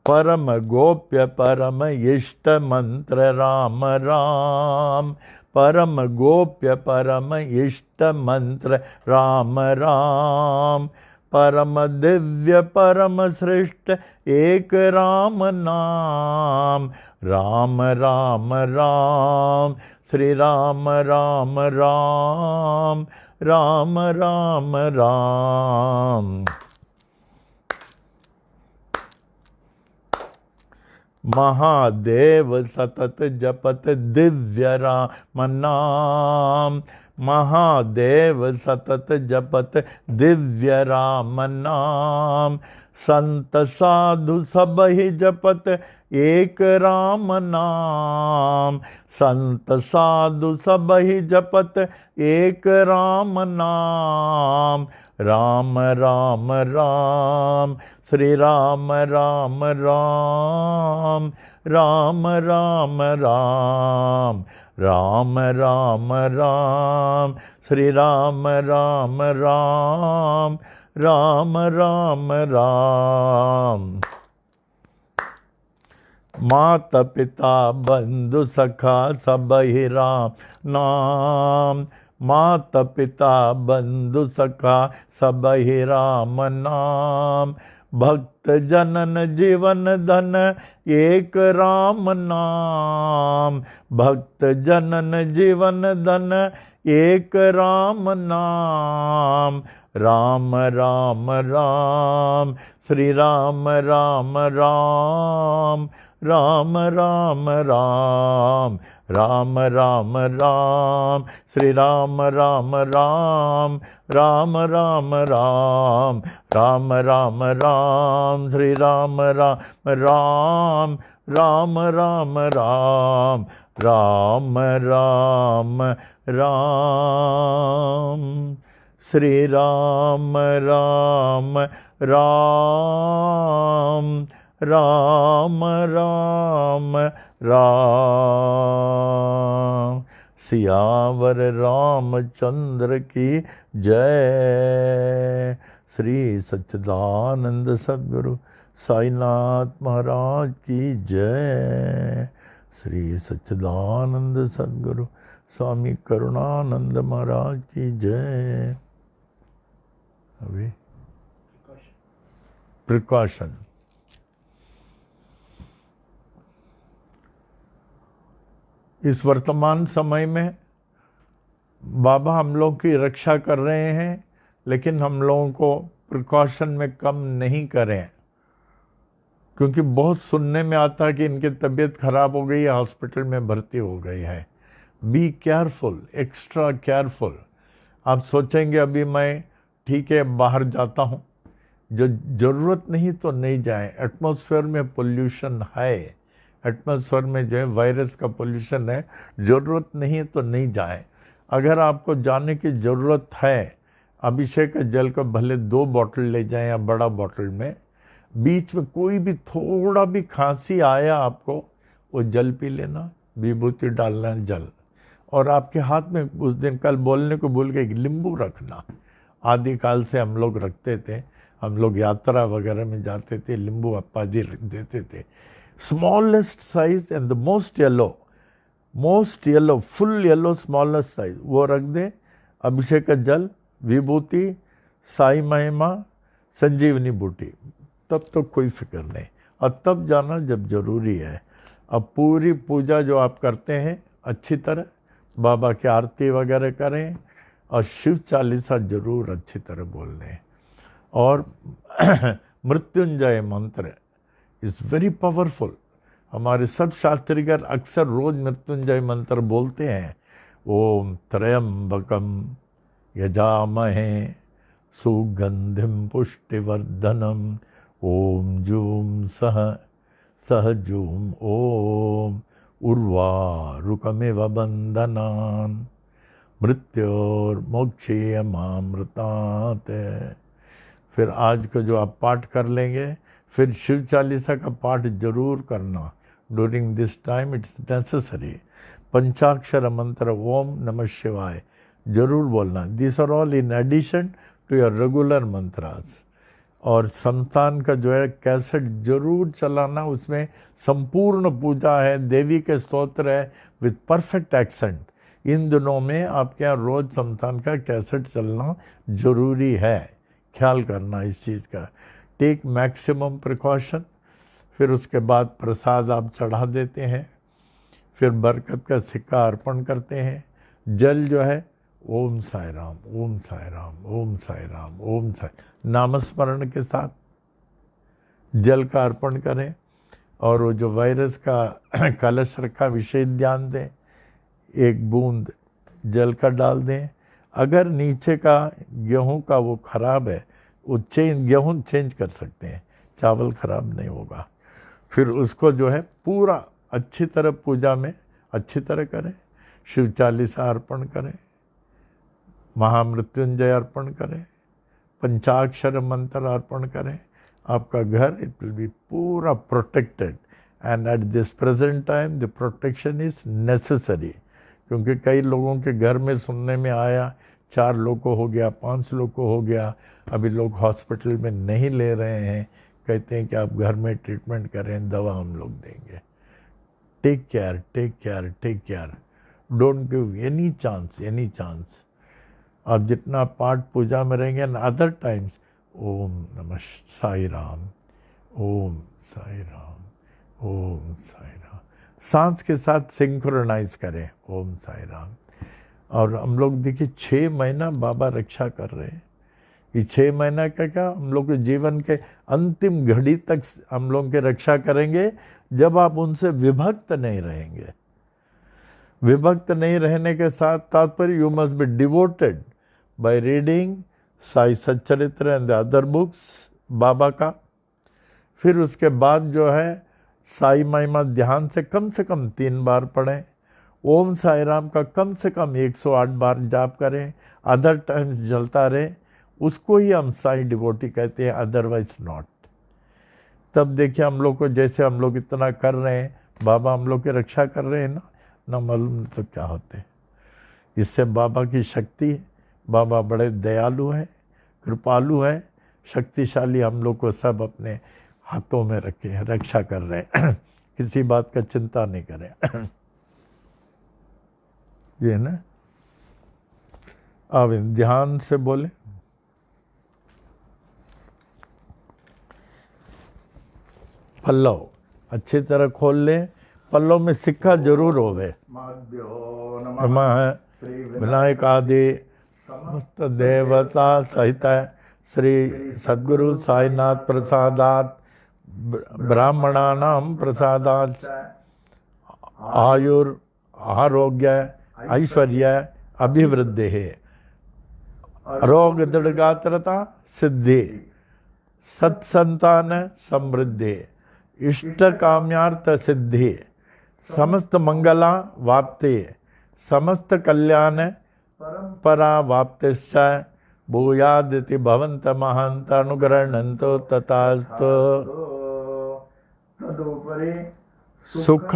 परम गोप्य परम इष्ट मंत्र राम राम। परम गोप्य परम इष्ट मंत्र राम राम। परम दिव्य परम श्रेष्ठ एक राम नाम। राम राम राम। श्री राम राम राम। राम राम राम। महादेव सतत जपत दिव्य राम नाम। महादेव सतत जपत दिव्य राम नाम। संत साधु सब ही जपत एक राम नाम। संत साधु सब ही जपत एक राम नाम। राम राम राम। श्री राम राम राम। राम राम राम। राम राम राम। श्री राम राम राम। राम राम राम। माता पिता बंधु सखा सब ही राम नाम। माता पिता बंधु सखा सब ही राम नाम। भक्त जनन जीवन धन एक राम नाम। भक्त जनन जीवन धन एक राम नाम। राम राम राम। श्री राम राम राम। राम राम राम। राम राम राम। श्री राम राम राम। राम राम राम। राम राम राम। श्री राम राम राम। राम राम राम। राम राम राम। श्री राम राम राम। राम राम राम। सियावर रामचंद्र की जय। श्री सच्चिदानंद सद्गुरु साईनाथ महाराज की जय। श्री सच्चिदानंद सद्गुरु स्वामी करुणानंद महाराज की जय। अभी प्रिकॉशन। इस वर्तमान समय में बाबा हम लोग की रक्षा कर रहे हैं, लेकिन हम लोगों को प्रिकॉशन में कम नहीं करें, क्योंकि बहुत सुनने में आता है कि इनकी तबीयत खराब हो गई है, हॉस्पिटल में भर्ती हो गई है। Be careful, extra careful. आप सोचेंगे अभी मैं ठीक है बाहर जाता हूँ, जो ज़रूरत नहीं तो नहीं जाए। एटमॉस्फेयर में पोल्यूशन है, एटमॉस्फेयर में जो है वायरस का पोल्यूशन है, ज़रूरत नहीं तो नहीं जाए। अगर आपको जाने की ज़रूरत है, अभिषेक जल का भले 2 बॉटल ले जाएं या बड़ा बॉटल में। बीच में कोई भी थोड़ा भी खांसी आया आपको, वो जल पी लेना, विभूति डालना जल। और आपके हाथ में उस दिन कल बोलने को भूल गए, नींबू रखना। आदिकाल से हम लोग रखते थे, हम लोग यात्रा वगैरह में जाते थे, नींबू अप्पा जी रख देते थे। Smallest size and the most yellow, full yellow smallest size, वो रख दे। अभिषेक का जल, विभूति, साई महिमा, संजीवनी बूटी, तब तो कोई फिक्र नहीं। और तब जाना जब जरूरी है। अब पूरी पूजा जो आप करते हैं अच्छी तरह, बाबा की आरती वगैरह करें और शिव चालीसा जरूर अच्छी तरह बोल लें। और मृत्युंजय मंत्र इज़ वेरी पावरफुल। हमारे सब शास्त्रीगण अक्सर रोज मृत्युंजय मंत्र बोलते हैं। ओम त्र्यंबकम यजामहे सुगंधिम पुष्टिवर्धनम ओम जूम सह जूम ओम उर्वारुकमिव बंधनान् मृत्योर्मोक्षीयमामृतात्। फिर आज को जो आप पाठ कर लेंगे, फिर शिव चालीसा का पाठ जरूर करना। During this time it's necessary. पंचाक्षर मंत्र ओम नमः शिवाय जरूर बोलना। This are all in addition to your regular mantras. और संस्थान का जो है कैसेट जरूर चलाना, उसमें संपूर्ण पूजा है, देवी के स्तोत्र है विथ परफेक्ट एक्सेंट। इन दिनों में आपके यहाँ रोज संस्थान का कैसेट चलना जरूरी है, ख्याल करना इस चीज़ का। Take maximum precaution. फिर उसके बाद प्रसाद आप चढ़ा देते हैं, फिर बरकत का सिक्का अर्पण करते हैं। जल जो है ओम साई राम, ओम साई राम, ओम साई राम, ओम साई, नामस्मरण के साथ जल का अर्पण करें। और वो जो वायरस का कलश रखा, विशेष ध्यान दें, एक बूंद जल का डाल दें। अगर नीचे का गेहूं का वो खराब है, वो गेहूं चेंज कर सकते हैं, चावल खराब नहीं होगा। फिर उसको जो है पूरा अच्छी तरह पूजा में अच्छी तरह करें। शिव चालीसा अर्पण करें, महामृत्युंजय अर्पण करें, पंचाक्षर मंत्र अर्पण करें। आपका घर इट विल बी पूरा protected. And at this present time the protection is necessary, क्योंकि कई लोगों के घर में सुनने में आया 4 लोग को हो गया, 5 लोग को हो गया। अभी लोग हॉस्पिटल में नहीं ले रहे हैं, कहते हैं कि आप घर में ट्रीटमेंट करें, दवा हम लोग देंगे। Take care, take care, take care. Don't give any chance, any chance. और जितना पाठ पूजा में रहेंगे एंड अदर टाइम्स, ओम नमः साई राम, ओम साई राम, ओम साई राम, सांस के साथ सिंक्रोनाइज करें, ओम साई राम। और हम लोग देखिए 6 महीना बाबा रक्षा कर रहे हैं। ये 6 महीना का क्या, हम लोग के जीवन के अंतिम घड़ी तक हम लोग के रक्षा करेंगे, जब आप उनसे विभक्त नहीं रहेंगे। विभक्त नहीं रहने के साथ तात्पर्य you must be devoted by reading Sai सच्चरित्र एंड द अदर बुक्स बाबा का। फिर उसके बाद जो है साई महिमा ध्यान से कम 3 बार पढ़ें। ओम साई राम का कम से कम 108 बार जाप करें। अदर टाइम्स जलता रहे, उसको ही हम साई डिवोटी कहते हैं, अदरवाइज नॉट। तब देखिए हम लोग को, जैसे हम लोग इतना कर रहे हैं, बाबा हम लोग की रक्षा कर रहे हैं ना मालूम तो क्या होते। इससे बाबा की शक्ति, बाबा बड़े दयालु हैं, कृपालु हैं, शक्तिशाली। हम लोग को सब अपने हाथों में रखे हैं, रक्षा कर रहे हैं। किसी बात का चिंता नहीं करें। ये ना, अब ध्यान से बोले। पल्लव अच्छी तरह खोल लें, पल्लव में सिक्का जरूर होवे। नमः विनायक आदि समस्त देवता सहित श्री सद्गुरु साईनाथ प्रसादात ब्राह्मणानां प्रसादात आयुर आरोग्य ऐश्वर्य अभिवृद्धि है, रोग दृढ़गात्रता सिद्धि, सत्संतान समृद्धि, इष्ट काम्यार्थ सिद्धि, समस्त मंगला वाप्ति, समस्त कल्याण परंपरा वाप्तिश्च भूयादिति भवन्त महान्त अनुग्रहणन्तो तथास्तु। सुख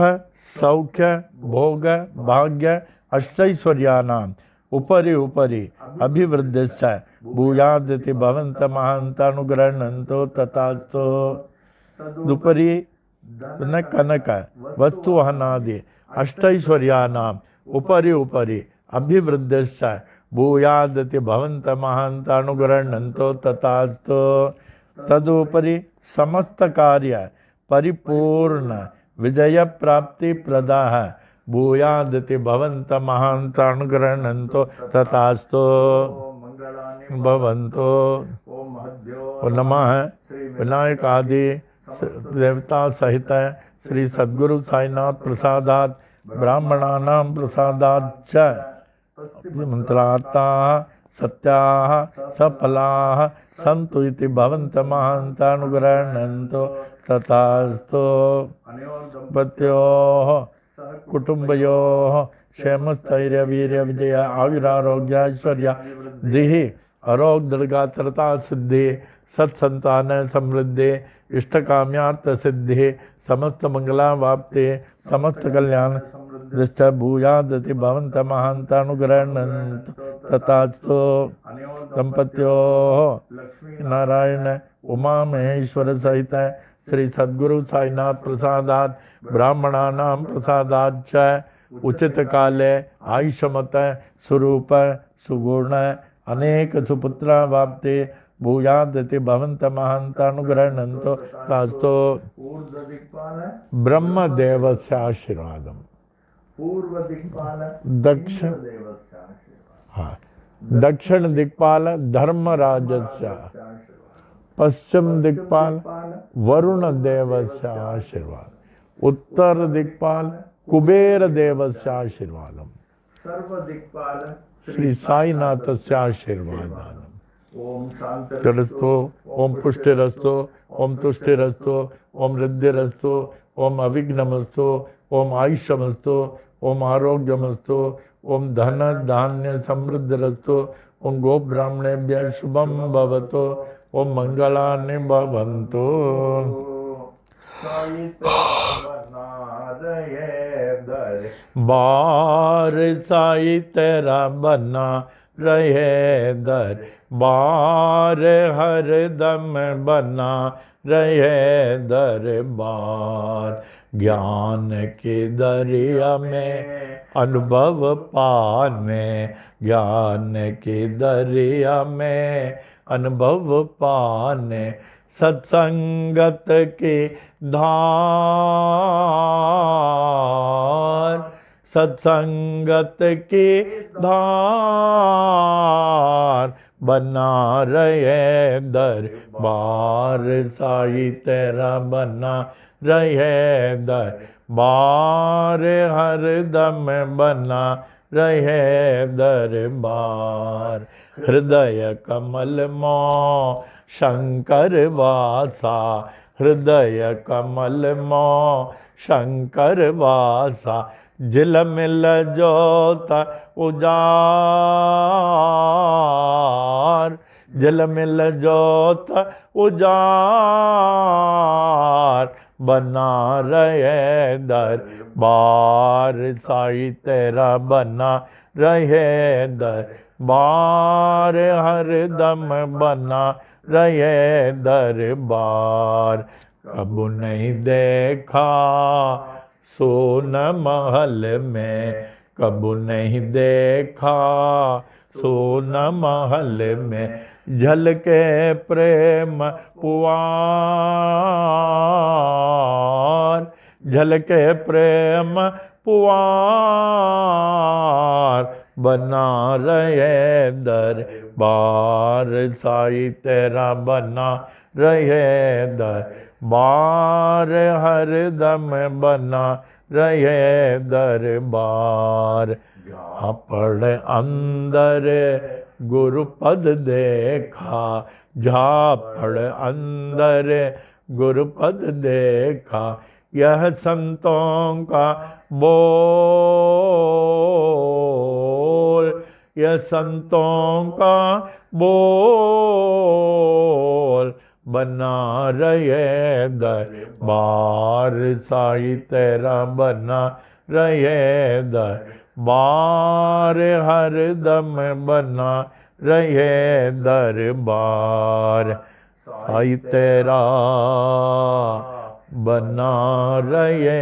सौख्य भोग भाग्य अष्टैश्वर्यानां उपरि उपरि अभिवृद्धिश्च भूयादिति भवन्त महान्त अनुग्रहणन्तो तथास्तु। दुपरि न कनक वस्तुहनादि अष्टैश्वर्यानां उपरि उपरि अभिवृद्धिश्च भूयादिति भवन्त महान्त अनुग्रहणन्तो तथास्तु। तदुपरि समस्त कार्य परिपूर्ण विजय प्राप्ति प्रदाः भूयादिति भवन्त महान्त अनुग्रहणन्तो तथास्तु। भवन्तो नमः विनायक आदि देवता सहित श्री सद्गुरु साईनाथ प्रसादात ब्राह्मणानां प्रसादात च मंत्रार्थाः सत्याः सफलाः सन्तु इति भवन्त महान्त अनुग्रहणन्तो तथास्तु। पत्योः कुटुम्बयोः क्षेमस्थैर्य वीर्य विजय आयुरारोग्य ऐश्वर्य दिहि अरोग दीर्घात्रता सिद्धि, सत्संतान समृद्धि, इष्ट काम्यार्थ सिद्धि, समस्त मंगला वाप्ति, समस्त कल्याण दृष्ट भूयादिति भवन्त महान्त अनुग्रहणन्तो तथास्तु अनयो दंपत्योः लक्ष्मी नारायण उमा महेश्वर सहित श्री सद्गुरु साईनाथ प्रसादात ब्राह्मणानां प्रसादाच्च उचित काले आयुष्मत स्वरूप सुगुण अनेक सुपुत्रा वाप्ते भूयादति भवंत महांतानुग्रहणंतो तास्तो ऊर्ध्व दिक्पाल ब्रह्मदेवस्य आशीर्वादम पूर्व दिक्पाल दक्षिण देवस्य आशीर्वाद हाँ दक्षिण दिक्पाल धर्मराजस्य पश्चिम दिक्पाल वरुण देवस्य आशीर्वाद उत्तर दिक्पाल कुबेर देवस्य आशीर्वादम सर्व दिक्पाल श्री साईनाथस्य आशीर्वादम ओम शांति रस्तो ओम पुष्टिरस्तो ओम तुष्टिरस्तो ओम रिद्धिरस्तो ओम अविघ्नमस्तो ओम आयुष्यमस्तो ओम आरोग्यमस्तो ओम धन धान्य समृद्धिरस्तो ओम गो ब्राह्मणेभ्यः शुभम भवतो ओम मंगलानि भवन्तु बार साई तेरा बना रहे दर बार हर दम बना रहे दरबार ज्ञान के दरिया में अनुभव पाने ज्ञान के दरिया में अनुभव पाने सत्संगत के धार सत्संगत के धार बना रहे दरबार साई तेरा बना रहे दरबार हर दम बना रहे दरबार हृदय कमल मो शंकर वासा हृदय कमल मो शंकर वासा झिलमिल जोत उजार झिलमिल जोत उजार बना रहे दरबार साई तेरा बना रहे दरबार हर दम बना रहे दरबार कब नहीं देखा सोन महल में कब नहीं देखा सोन महल में झलके प्रेम पुआर झलके प्रेम पुआर बना रहे दरबार साई तेरा बना रहे दरबार हर दम बना रहे दरबार झापड़ अंदर गुरुपद देखा झापड़ अंदर गुरुपद देखा यह संतों का बोल यह संतों का बोल बना रहे दरबार साई तेरा बना रहे दरबार हर दम बना रहे दरबार साई तेरा बना रहे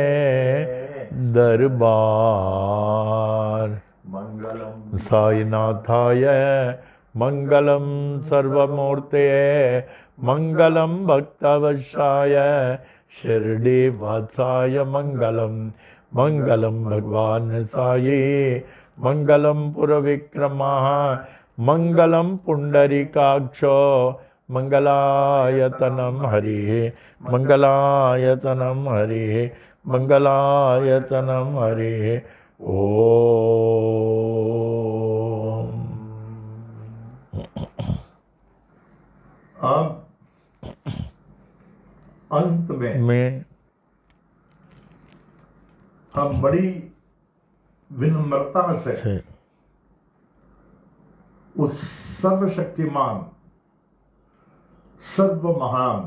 दरबार मंगलम साईनाथाय मंगलम सर्वमूर्ते मंगलम भक्तवशाय शिरडी वासाय मंगलम मंगलम भगवान साई मंगलम पुरविक्रमः मंगलम पुंडरीकाक्षो मंगलायतनम हरिः मंगलायतनम हरिः मंगलायतनम हरिः ओम। अब अंत में हम बड़ी विनम्रता से उस सर्वशक्तिमान सर्व महान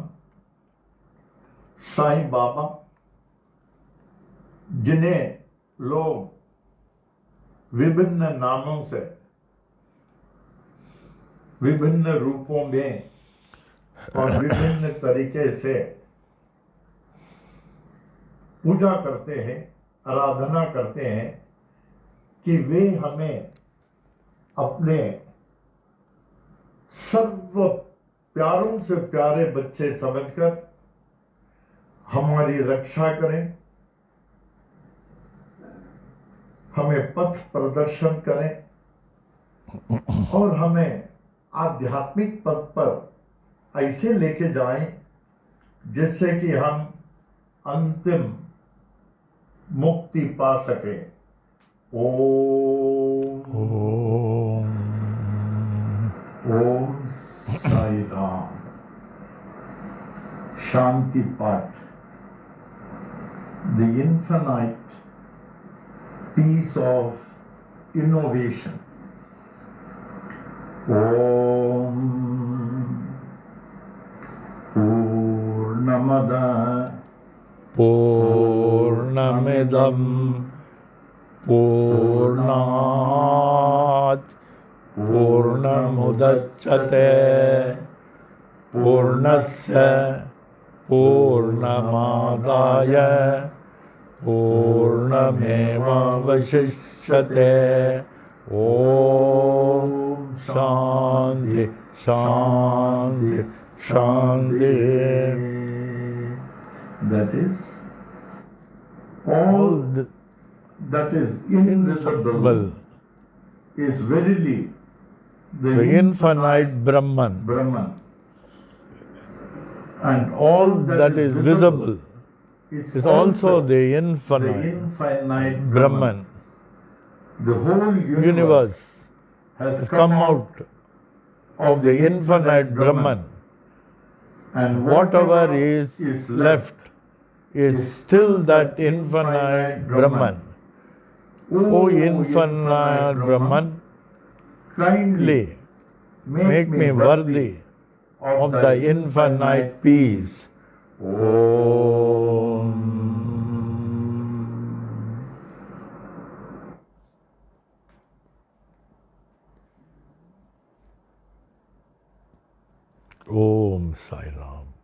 साईं बाबा जिन्हें लोग विभिन्न नामों से विभिन्न रूपों में और विभिन्न तरीके से पूजा करते हैं, आराधना करते हैं कि वे हमें अपने सर्व प्यारों से प्यारे बच्चे समझकर हमारी रक्षा करें, हमें पथ प्रदर्शन करें और हमें आध्यात्मिक पथ पर ऐसे लेके जाएं जिससे कि हम अंतिम मुक्ति पा सके। ओम ओम साई राम। शांति पाठ। The infinite peace of innovation. Om Purnamada पूर्णमिदं पूर्णात् पूर्णमुदच्यते पूर्णस्य पूर्णमादाय पूर्णमेवावशिष्यते। ॐ शान्ति शान्ति शान्ति। that is all that is invisible is verily the infinite Brahman, Brahman, and all that is visible is also the infinite infinite Brahman. The whole Universe has has come out of the infinite Brahman, and whatever is left is still that infinite Brahman. O infinite Brahman, kindly make me worthy of the infinite peace. Om. Om Sai Ram.